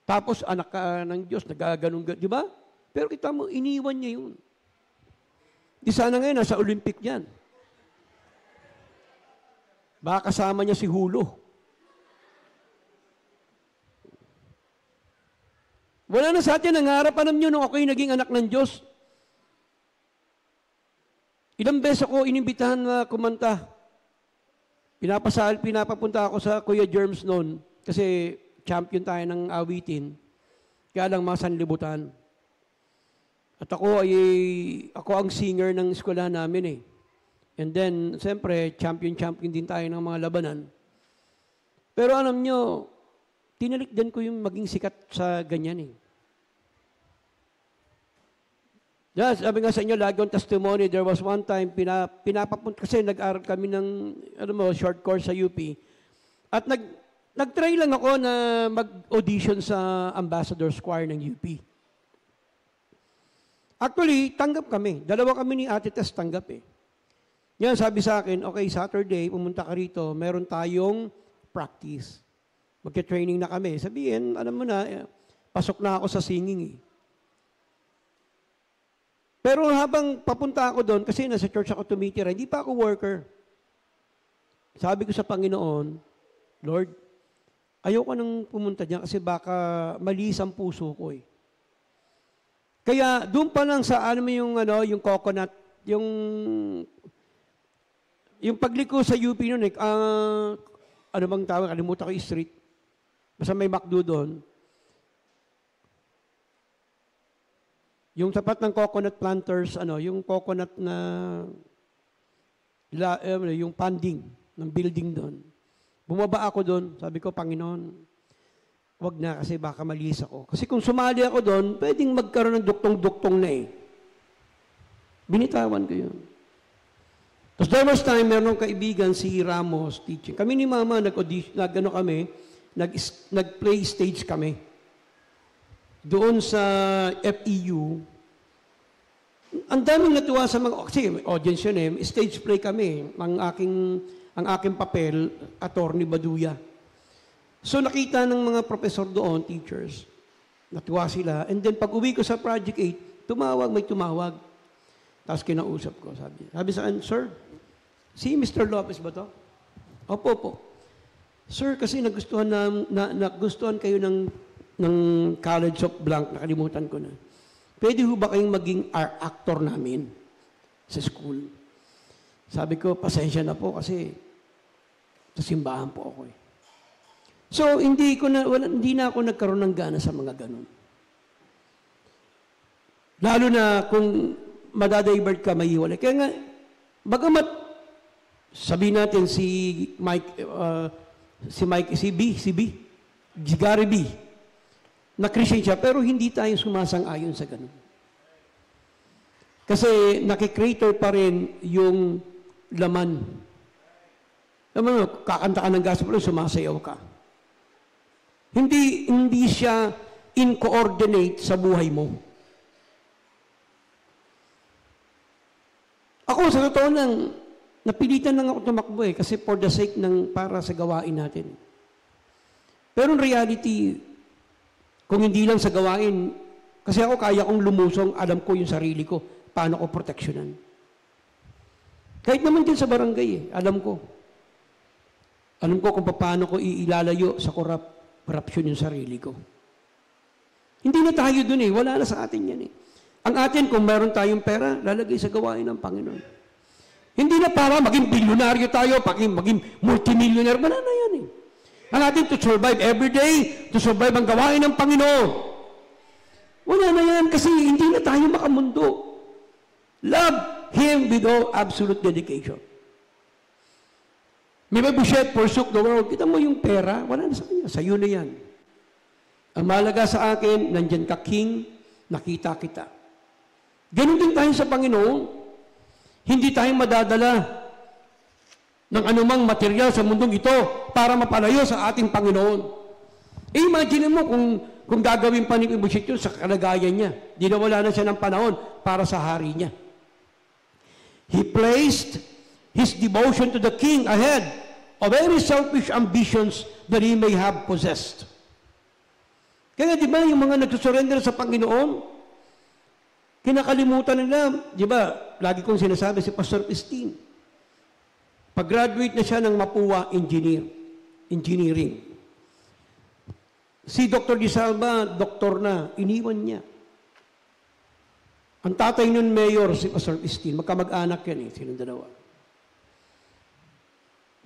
Tapos anak ka ng Diyos, nagaganon, di ba? Pero kita mo, iniwan niya yun. Di sana ngayon, nasa Olympic yan. Baka kasama niya si Hulo. Wala na sa atin, nangarap, alam niyo, nung ako'y naging anak ng Diyos. Ilang beses ako inimbitahan na kumanta. Pinapapunta ako sa Kuya Germs noon, kasi champion tayo ng awitin, kaya lang mga sanlibutan. At ako ang singer ng eskwela namin And then, siyempre, champion din tayo ng mga labanan. Pero alam nyo, tinalikdan ko yung maging sikat sa ganyan eh. Yes, sabi nga sa inyo, lagi yung testimony, there was one time, pinapapunta, kasi nag-aral kami ng, short course sa UP. At nag-try lang ako na mag-audition sa Ambassador's Choir ng UP. Actually, tanggap kami. Dalawa kami ni Ate Tess tanggap eh. Yan, sabi sa akin, okay, Saturday, pumunta ka rito, meron tayong practice. Magka-training na kami. Sabihin, alam mo na, pasok na ako sa singing eh. Pero habang papunta ako doon, kasi nasa church ako tumitira, hindi pa ako worker. Sabi ko sa Panginoon, Lord, ayoko nang pumunta diyan kasi baka malis ang puso ko eh. Kaya doon pa lang sa yung coconut, yung pagliko sa UP noon eh, ano bang tawag, kalimutan ko yung street. Basta may McDo doon. Yung tapat ng coconut planters, yung coconut na, yung funding ng building doon. Bumaba ako doon, sabi ko, Panginoon, wag na kasi baka malis ako. Kasi kung sumali ako doon, pwedeng magkaroon ng duktong-duktong na eh. Binitawan ko yun. Tapos there was time, meron kaibigan si Ramos teaching. Kami ni Mama, nag-play stage kami. Doon sa FEU, ang daming natuwa sa mga, kasi audience yun eh, stage play kami, ang aking papel, Attorney Baduya. So nakita ng mga professor doon, teachers, natuwa sila, and then pag uwi ko sa Project 8, may tumawag. Tapos kinausap ko, sabi sa akin, Sir, si Mr. Lopez ba to? Opo. Sir, kasi nagustuhan kayo ng College of Blanc, nakalimutan ko na. Pwede ho ba kayong maging actor namin sa school? Sabi ko, pasensya na po kasi sa simbahan po ako eh. So, hindi na ako nagkaroon ng gana sa mga ganun. Lalo na kung madadivert ka, mahiwalay. Kaya nga, bagamat sabihin natin si Gary B, na Christian siya, pero hindi tayo sumasang-ayon sa ganun. Kasi nakikreator pa rin yung laman. Alam mo, kakanta ka ng gospel, sumasayaw ka. Hindi siya in-coordinate sa buhay mo. Ako, sa totoo lang, napilitan lang ako tumakbo eh, kasi for the sake para sa gawain natin. Pero in reality, kung hindi lang sa gawain, kasi ako kaya kong lumusong, alam ko yung sarili ko, paano ko proteksyonan. Kahit naman din sa barangay eh, alam ko. Alam ko kung paano ko ilalayo sa corruption yung sarili ko. Hindi na tayo dun eh, wala na sa atin yan eh. Ang atin, kung meron tayong pera, lalagay sa gawain ng Panginoon. Hindi na para maging bilyonaryo tayo, maging multimillionaire, wala na yan eh. Ang atin to survive every day, to survive ang gawain ng Panginoon. Wala na yan kasi hindi na tayo makamundo. Love Him with all absolute dedication. Mephibosheth forsook the world. Kita mo yung pera, wala na sa kanya. Sa'yo na yan. Ang mahalaga sa akin, nandyan ka, King, nakita kita. Ganun din tayo sa Panginoon. Hindi tayo madadala ng anumang material sa mundong ito para mapalayo sa ating Panginoon. Imagine mo kung gagawin pa ni Mephibosheth yun sa kalagayan niya. Di na wala na siya ng panahon para sa hari niya. He placed his devotion to the king ahead of any selfish ambitions that he may have possessed. Kaya di ba yung mga nagsusurrender sa Panginoon, kinakalimutan nila, di ba, lagi kong sinasabi si Pastor Christine, pag-graduate na siya ng Mapua Engineering. Si Dr. Disalva, doktor na, iniwan niya. Ang tatay nun, mayor, si Pastor Christine, magkamag-anak yan eh, silang dalawa.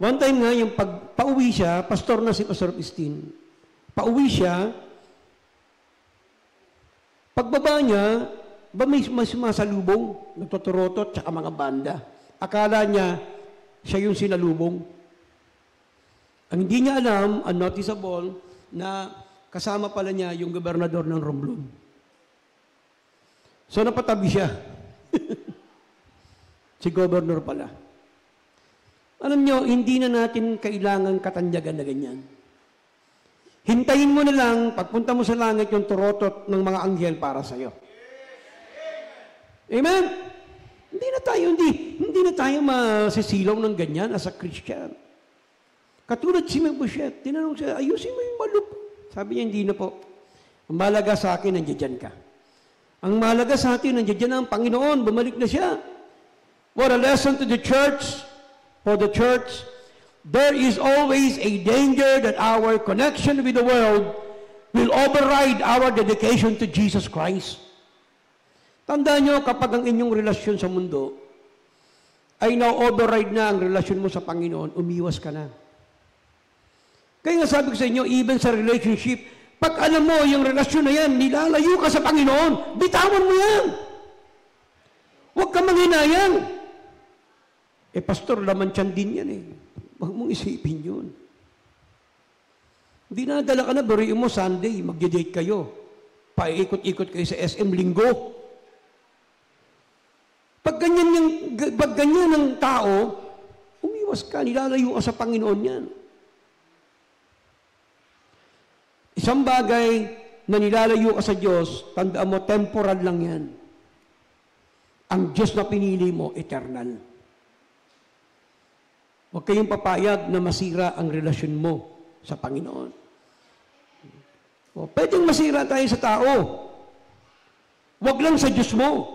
One time nga, yung pauwi siya, pastor na si Pastor Christine, pauwi siya, pagbaba niya, ba may sumasalubong, nagtuturotot, tsaka mga banda. Akala niya, siya yung sinalubong. Ang hindi niya alam, unnoticeable, na kasama pala niya yung gobernador ng Romblon. So napatabi siya. Si governor pala. Alam nyo, hindi na natin kailangan katanyagan na ganyan. Hintayin mo na lang, pagpunta mo sa langit, yung turotot ng mga anghel para sa'yo. Amen? Hindi na tayo masisilaw ng ganyan as a Christian. Katulad si Mephibosheth, tinanong siya, ayusin mo yung malup. Sabi niya, hindi na po. Ang mahalaga sa akin, nandiyan ka. Ang mahalaga sa atin, nandiyan na ang Panginoon, bumalik na siya. What a lesson to the church. For the church, there is always a danger that our connection with the world will override our dedication to Jesus Christ. Tandaan nyo, kapag ang inyong relasyon sa mundo ay na-override na ang relasyon mo sa Panginoon, umiwas ka na. Kaya nga sabi ko sa inyo, even sa relationship, pag alam mo yung relasyon na yan, nilalayo ka sa Panginoon, bitawan mo yan. Huwag ka manghinayang. Pastor, laman tiyan din yan eh. Huwag mong isipin yun. Hindi na nadala ka na, buriin mo Sunday, magde-date kayo. Paikot-ikot kayo sa SM Linggo. Pag ganyan ng tao, umiwas ka, nilalayo ka sa Panginoon yan. Isang bagay na nilalayo ka sa Diyos, tandaan mo, temporal lang yan. Ang Diyos na pinili mo, eternal. Huwag kayong papayag na masira ang relasyon mo sa Panginoon. Pwedeng masira tayo sa tao. Huwag lang sa Diyos mo.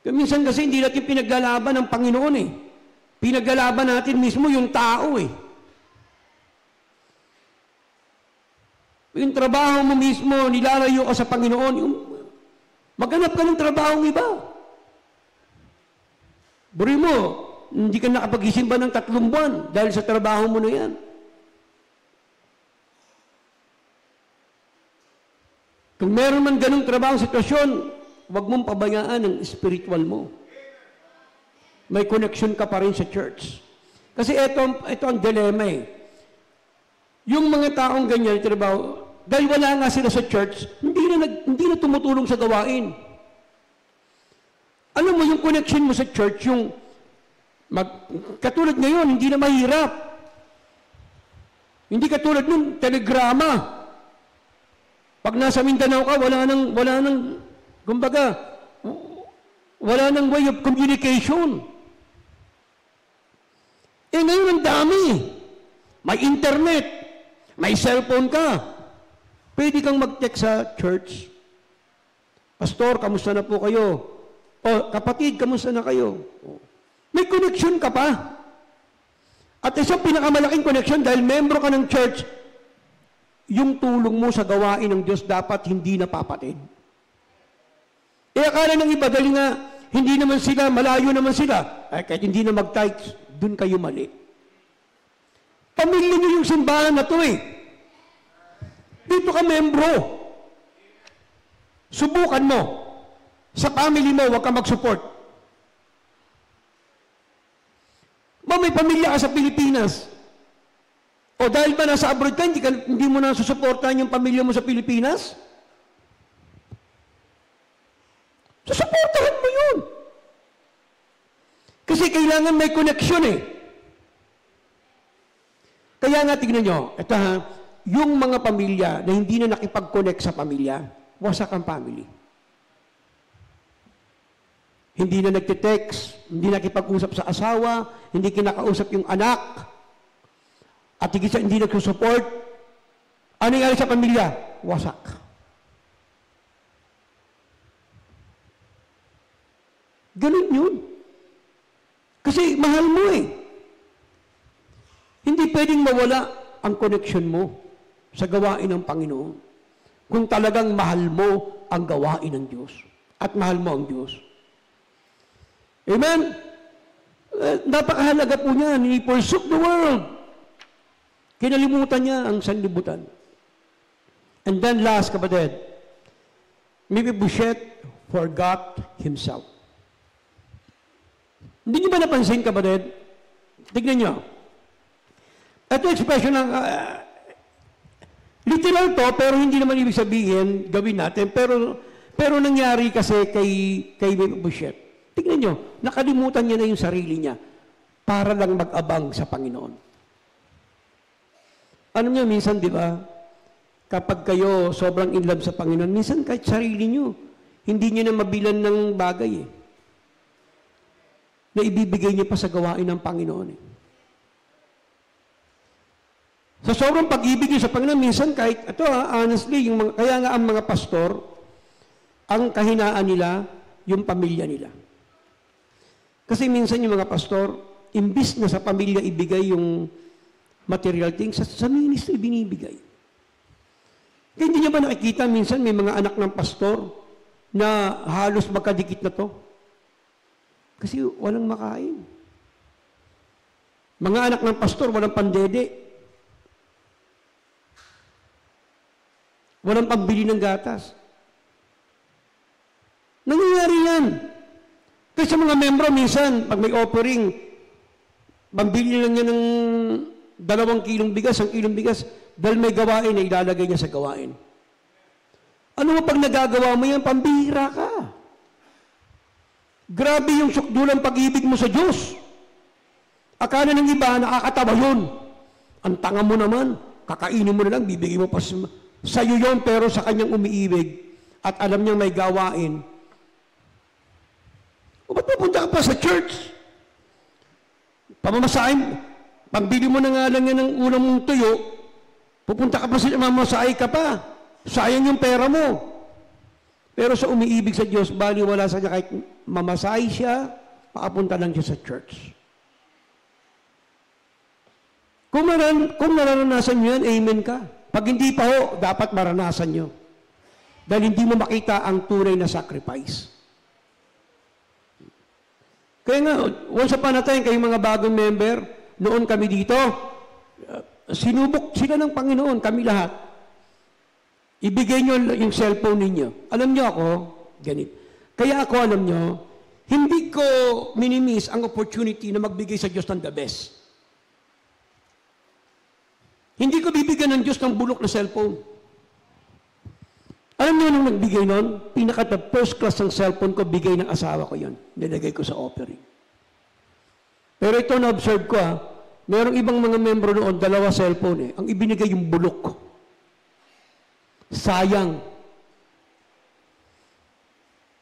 Minsan kasi hindi natin pinaglalaban ng Panginoon eh. Pinaglalaban natin mismo yung tao eh. Yung trabaho mo mismo, nilalayo ka sa Panginoon, maghanap ka ng trabaho iba. Buri mo, hindi ka nakapag-isimba ng 3 buwan dahil sa trabaho mo na yan. Kung meron man ganung trabaho, sitwasyon, huwag mong pabayaan ang spiritual mo. May connection ka pa rin sa church. Kasi ito ang dilemma eh. Yung mga taong ganyan, trabaho, dahil wala nga sila sa church, hindi na tumutulong sa gawain. Alam mo, yung connection mo sa church, yung katulad ngayon, hindi na mahirap. Hindi katulad nun, telegrama. Pag nasa Mindanao ka, wala nang, kumbaga, wala nang way of communication. Ngayon ang dami. May internet. May cellphone ka. Pwede kang mag-text sa church. Pastor, kamusta na po kayo? O, kapatid, kamusta na kayo? May connection ka pa. At isang pinakamalaking connection dahil membro ka ng church, yung tulong mo sa gawain ng Diyos dapat hindi napapatid. Akala ng iba dahil nga hindi naman sila, malayo naman sila, kahit hindi na mag-tithes, dun kayo mali. Pamilya niyo yung simbahan na to eh. Dito ka membro. Subukan mo. Sa family mo, huwag ka mag-support. May pamilya ka sa Pilipinas. O dahil ba nasa abroad ka, hindi mo na susuportahan yung pamilya mo sa Pilipinas? Susuportahan mo yun. Kasi kailangan may connection eh. Kaya nga tignan nyo, ito ha, yung mga pamilya na hindi na nakipag-connect sa pamilya, wasak ang family. Hindi na nagtitext, hindi nakipag-usap sa asawa, hindi kinakausap yung anak, at higit sa hindi nagsusupport. Ano nangyari sa pamilya? Wasak. Ganun yun. Kasi mahal mo eh. Hindi pwedeng mawala ang connection mo sa gawain ng Panginoon kung talagang mahal mo ang gawain ng Diyos at mahal mo ang Diyos. Amen? Napakahalaga po niya. He forsook the world. Kinalimutan niya ang sanlibutan. And then last, kapatid, Mephibosheth forgot himself. Hindi niyo ba napansin, kapatid? Tignan niyo. Ito expression ng, Literal to, pero hindi naman ibig sabihin gawin natin. Pero nangyari kasi kay Mephibosheth. Tingnan nyo, nakalimutan niya na yung sarili niya para lang mag-abang sa Panginoon. Ano nyo, minsan, di ba, kapag kayo sobrang in love sa Panginoon, minsan kahit sarili nyo, hindi nyo na mabilan ng bagay na ibibigay niyo pa sa gawain ng Panginoon. Sa sobrang pag-ibig niyo sa Panginoon, minsan kahit, honestly, kaya nga ang mga pastor, ang kahinaan nila, yung pamilya nila. Kasi minsan yung mga pastor, imbis na sa pamilya ibigay yung material things, sa ministry binibigay. Kaya hindi niyo ba nakikita, minsan may mga anak ng pastor na halos magkadikit na to? Kasi walang makain. Mga anak ng pastor, walang pandede. Walang pambili ng gatas. Nangyayari yan. Kasi sa mga membro, minsan, pag may offering, pambili lang niya ng 2 kilong bigas, 1 kilong bigas, dahil may gawain na ilalagay niya sa gawain. Ano mo pag nagagawa mo yan, pambihira ka. Grabe yung sukdulang pag-ibig mo sa Diyos. Akala ng iba, nakakatawa yun. Ang tanga mo naman, kakainin mo na lang, bibigay mo pa sa'yo yun, pero sa kanyang umiibig at alam niyang may gawain. O ba't pupunta ka pa sa church? Pamamasahin, pambili mo na nga lang yan ng ulam mong tuyo, pupunta ka pa sa mamasahin ka pa. Sayang yung pera mo. Pero sa umiibig sa Diyos, bali wala sa kanya kahit mamasahe siya, makapunta lang siya sa church. Kung naranasan nyo yan, amen ka. Pag hindi pa ho, dapat maranasan nyo. Dahil hindi mo makita ang tunay na sacrifice. Kaya nga, once upon a time, kayong mga bagong member, noon kami dito, sinubok sila ng Panginoon, kami lahat. Ibigay nyo yung cellphone ninyo. Alam nyo ako, ganito. Kaya ako, alam nyo, hindi ko minimiss ang opportunity na magbigay sa Diyos ng the best. Hindi ko bibigyan ng Diyos ng bulok na cellphone. Alam niyo nung nagbigay nun, pinaka-the first class ng cellphone ko, bigay ng asawa ko yan. Nilagay ko sa offering. Pero ito na-observe ko merong ibang mga membro noon, 2 cellphone Ang ibinigay yung bulok. Sayang.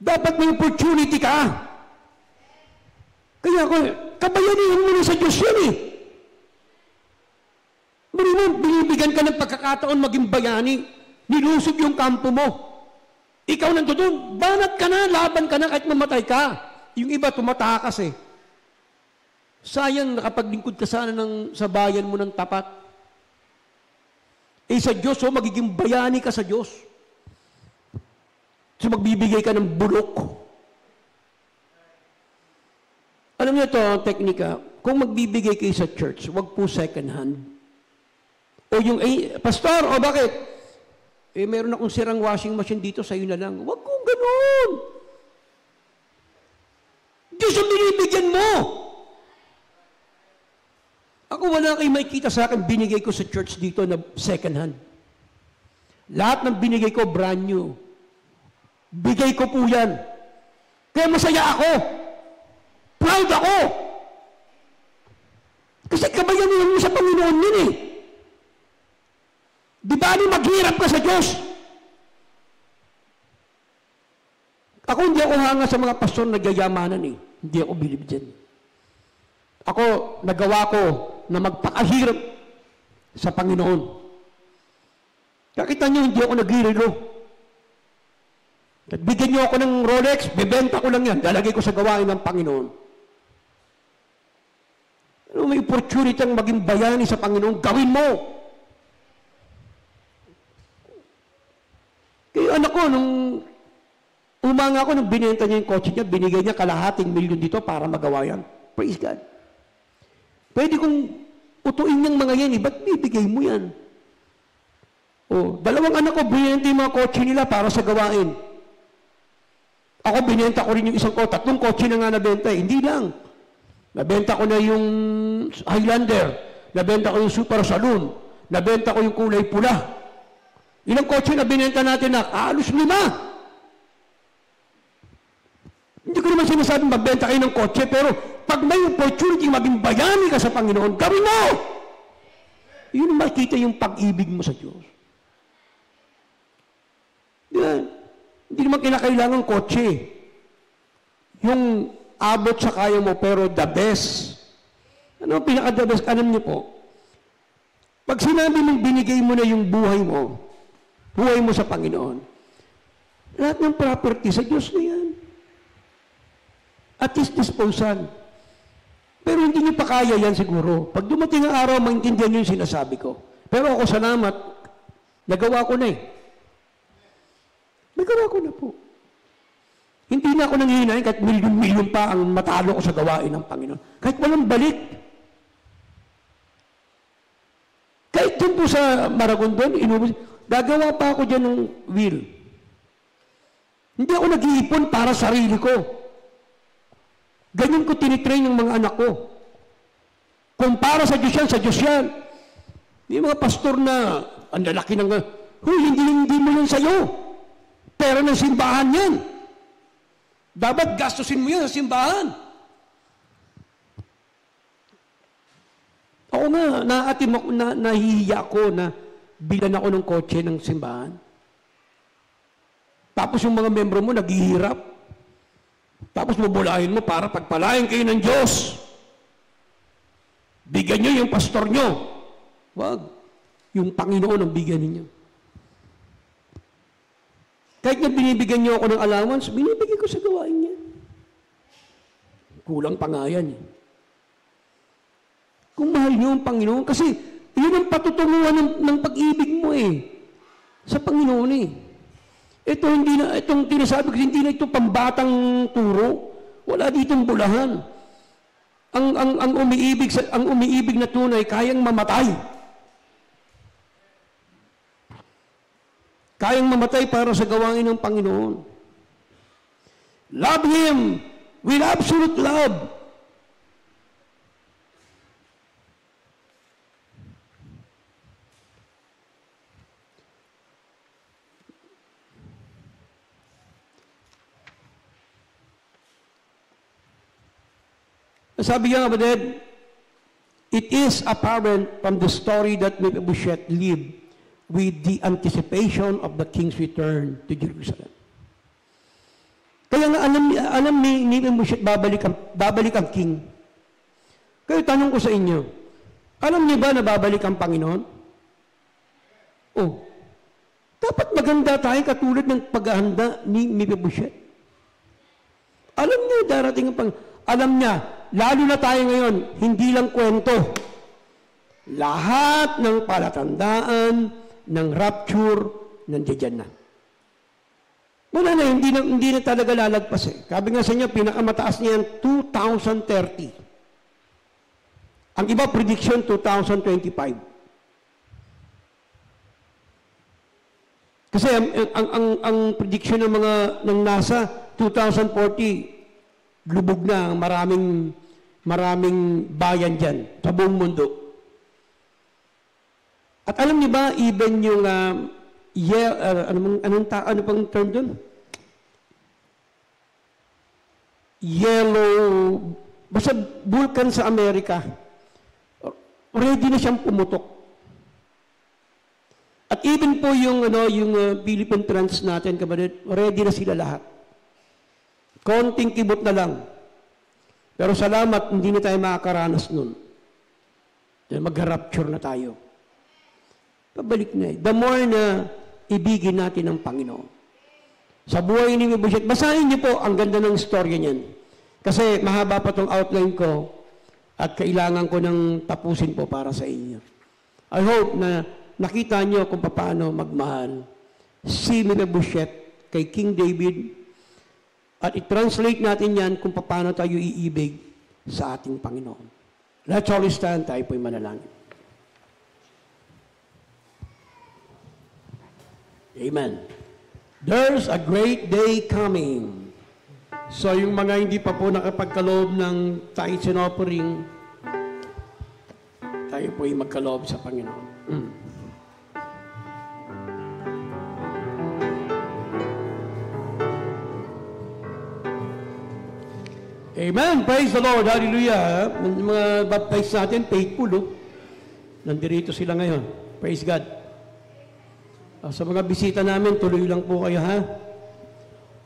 Dapat may opportunity ka. Kaya ako, kabayanihan mo na sa Diyos yan Marunong, binibigyan ka ng pagkakataon maging bayani. Nilusog yung kampo mo. Ikaw nandoon, banat ka na, laban ka na, kahit mamatay ka. Yung iba, tumatakas Sayang, nakapaglingkod ka sana sa bayan mo ng tapat. Sa Diyos, magiging bayani ka sa Diyos. So, magbibigay ka ng bulok. Alam niyo ito, ang teknika, kung magbibigay kayo sa church, wag po second hand. O yung, pastor, bakit? Meron akong sirang washing machine dito, sa'yo na lang. Wag kong ganun. Diyos ang binibigyan mo. Ako wala kayo makikita sa akin, binigay ko sa church dito na second hand. Lahat ng binigay ko, brand new. Bigay ko po yan. Kaya masaya ako. Proud ako. Kasi kabayanihan mo sa Panginoon yun Di ba maghirap ka sa Diyos? Ako hindi ako hanga sa mga pastor na nagyayamanan Hindi ako bilib dyan. Ako, nagawa ko na magpakahirap sa Panginoon. Kakita niyo, hindi ako naghirilo. At bigyan niyo ako ng Rolex, bebenta ko lang yan, lalagay ko sa gawain ng Panginoon. May opportunity ang maging bayani sa Panginoon, gawin mo. Kaya anak ko, nung umanga ako, nung binenta niya yung kotse niya, binigay niya kalahating milyon dito para magawa yan. Praise God. Pwede kong utuin niyang mga yan, ba't bibigay mo yan? 2 anak ko, binenta yung mga kotse nila para sa gawain. Ako, binenta ko rin yung isang kotse. 3 kotse na nga nabenta Hindi lang. Nabenta ko na yung Highlander. Nabenta ko yung Super Saloon. Nabenta ko yung kulay pula. Ilang kotse na binenta natin na halos 5. Hindi ko naman sinasabing magbenta kayo ng kotse, pero pag may opportunity maging bayani ka sa Panginoon, gawin mo! Yun makita yung pag-ibig mo sa Diyos. Yan. Hindi naman kinakailangan kotse. Yung abot sa kaya mo, pero the best. Ano ang pinaka-the best? Alam niyo po, pag sinabi mong binigay mo na yung buhay mo sa Panginoon, lahat ng property sa Diyos na yan. At His disposal. Pero hindi niyo pa kaya yan siguro. Pag dumating ang araw, maintindihan niyo yung sinasabi ko. Pero ako, salamat, nagawa ko na eh. Nagawa ko na po. Hindi na ako nanghihinayin kahit milyon-milyon pa ang matalo ko sa gawain ng Panginoon. Kahit walang balik. Kahit dun po sa Maragondon, gagawa pa ako dyan ng will. Hindi ako nag-iipon para sarili ko. Ganyan ko tinitrain ng mga anak ko. Kung para sa Diyos yan, sa Diyos yan. Yung mga pastor na, ang lalaki ng, hindi mo yan sa'yo. Pera ng simbahan yan. Dapat gastusin mo yan sa simbahan. Ako nga, nahihiya ko na bilan ako ng kotse ng simbahan. Tapos yung mga membro mo naghihirap. Tapos bubulahin mo para pagpalain kayo ng Diyos. Bigyan nyo yung pastor nyo. Wag. Yung Panginoon ang bigyan ninyo. Kahit na binibigyan nyo ako ng allowance, binibigyan ko sa gawain niya. Kulang pa nga yan eh. Kung mahal nyo ang Panginoon, kasi yun ang patutunguhan ng pag-ibig mo eh. Sa Panginoon eh. Itong tinasabi ko, hindi na ito pambatang turo. Wala ditong bulahan. Ang umiibig na tunay, kayang mamatay. Kayang mamatay para sa gawain ng Panginoon. Love Him with absolute love. Sabi niya, kapatid, it is apparent from the story that Mephibosheth lived with the anticipation of the king's return to Jerusalem. Kaya nga alam ni Mephibosheth babalik ang king. Kaya tanong ko sa inyo, alam niyo ba na babalik ang Panginoon? Oh, dapat maganda tayo katulad ng paghahanda ni Mephibosheth. Alam niyo darating ang Panginoon. Alam niya, lalo na tayo ngayon, hindi lang kwento. Lahat ng palatandaan, ng rapture, nandiyan na. Wala na, hindi na talaga lalagpas eh. Sabi nga sa inyo, pinakamataas niya yan, 2030. Ang iba, prediction, 2025. Kasi ang prediction ng NASA, 2040, lubog na ang maraming bayan dyan sa buong mundo. At alam niyo ba, even yung ano pang term doon? Yellow, basta vulkan sa Amerika, ready na siyang pumutok. At even po yung Philippine Trans natin, kapatid, ready na sila lahat. Konting kibot na lang. Pero salamat, hindi na tayo makakaranas nun. Dahil mag-rapture na tayo. Pabalik na eh. The more na ibigin natin ang Panginoon. Sa buhay ni Mephibosheth, basahin niyo po ang ganda ng storya niyan. Kasi mahaba pa itong outline ko at kailangan ko nang tapusin po para sa inyo. I hope na nakita niyo kung paano magmahal si Mephibosheth kay King David. At i-translate natin yan kung paano tayo iibig sa ating Panginoon. Let's all stand, tayo po'y manalangin. Amen. There's a great day coming. So yung mga hindi pa po nakapagkaloob ng tithes and offering, tayo po'y magkaloob sa Panginoon. Amen. Praise the Lord. Hallelujah. Yung mga baptized natin, faithful. Oh. Nandirito sila ngayon. Praise God. Sa mga bisita namin, tuloy lang po kayo, ha?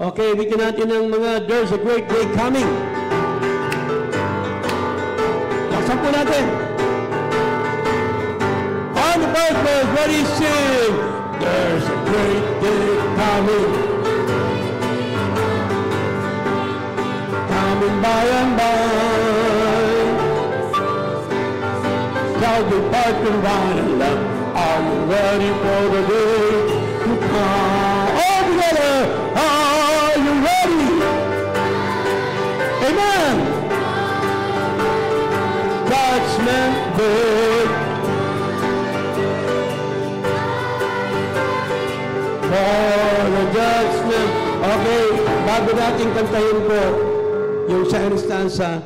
Okay, bigyan natin ng mga There's a Great Day Coming. Laksan po natin. On the first verse, ready, sing. There's a great day coming. Coming by and by. Shall be parked and right and left. Are you ready for the day to come? All together, are you ready? Amen. Judgment Day. For the judgment. Okay, bago natin kantahin po yung sa instansa,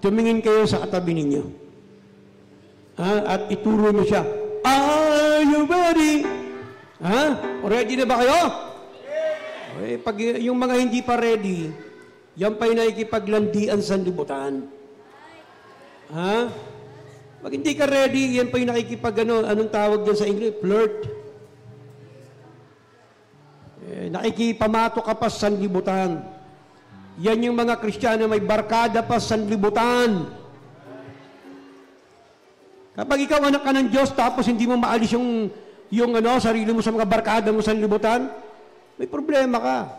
tumingin kayo sa katabi ninyo. At ituro nyo siya. Are you ready? Ready na ba kayo? Okay, pag yung mga hindi pa ready, yan pa'y nakikipaglandian sa libutan. Pag hindi ka ready, yan pa'y nakikipag anong tawag dyan sa English? Flirt. Nakikipamato ka pa sa libutan. Yan yung mga Kristiyano may barkada pa sa libutan. Kapag ikaw anak ka ng Diyos, tapos hindi mo maalis yung sarili mo sa mga barkada mo sa libutan, may problema ka.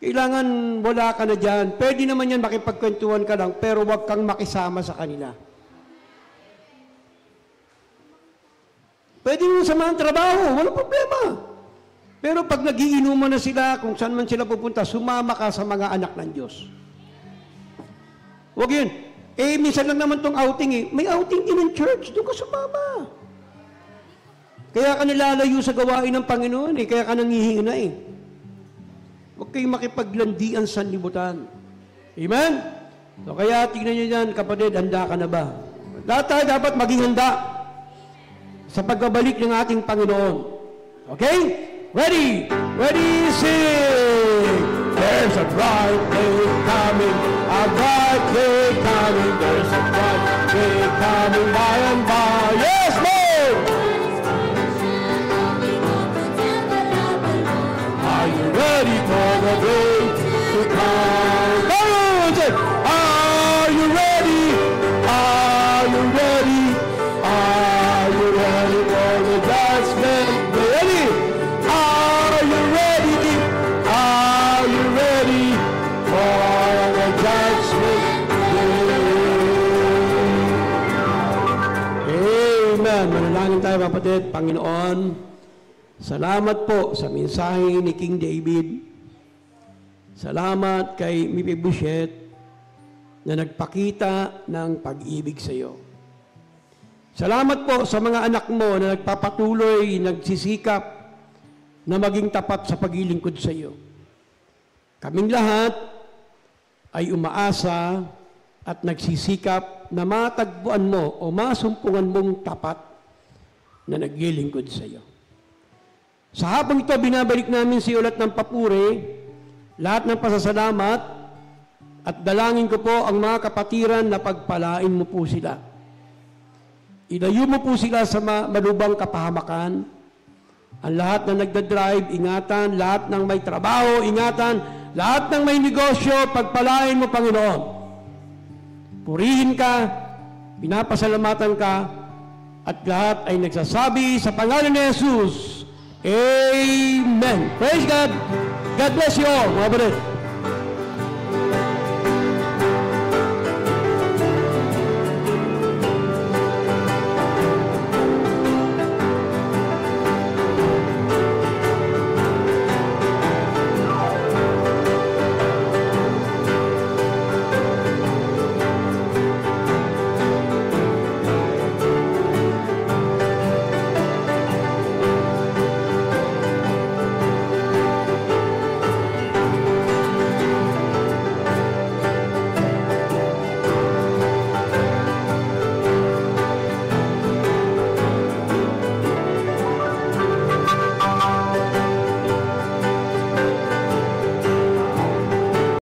Kailangan wala ka na dyan. Pwede naman yan makipagkwentuhan ka lang, pero huwag kang makisama sa kanila. Pwede mo samahan trabaho, walang problema. Pero pag nagiinuman na sila, kung saan man sila pupunta, sumama ka sa mga anak ng Diyos. Huwag yun. Minsan lang naman tong outing May outing din ng church, doon ka sumama. Kaya ka nilalayo sa gawain ng Panginoon kaya ka nangihina Huwag kayong makipaglandian sa libutan. Amen? So kaya tingnan nyo yan, kapatid, handa ka na ba? Lahat tayo dapat maging handa sa pagbabalik ng ating Panginoon. Okay? Ready? Ready, sing! There's a bright day coming, a bright day coming. There's a bright day coming by and by. Yes, Lord! Are you ready for the day to come? Are you ready? Are you ready? Are you ready for the judgment day? Ready? Are you ready? Are you ready for the judgment day? Amen. Manalangin tayo, kapatid. Panginoon, salamat po sa mensahe ni King David. Salamat kay Mephibosheth na nagpakita ng pag-ibig sa iyo. Salamat po sa mga anak mo na nagpapatuloy, nagsisikap na maging tapat sa paglilingkod sa iyo. Kaming lahat ay umaasa at nagsisikap na matagpuan mo o masumpungan mong tapat na naglilingkod sa iyo. Sa hapong ito, binabalik namin sa iyo lahat ng papuri, lahat ng pasasalamat, at dalangin ko po ang mga kapatiran na pagpalain mo po sila. Ilayo mo po sila sa malubang kapahamakan. Ang lahat na nagdadrive, ingatan. Lahat ng may trabaho, ingatan. Lahat ng may negosyo, pagpalain mo, Panginoon. Purihin ka, pinapasalamatan ka, at lahat ay nagsasabi sa pangalan ni Jesus, Amen. Praise God. God bless you all, mga kapatid.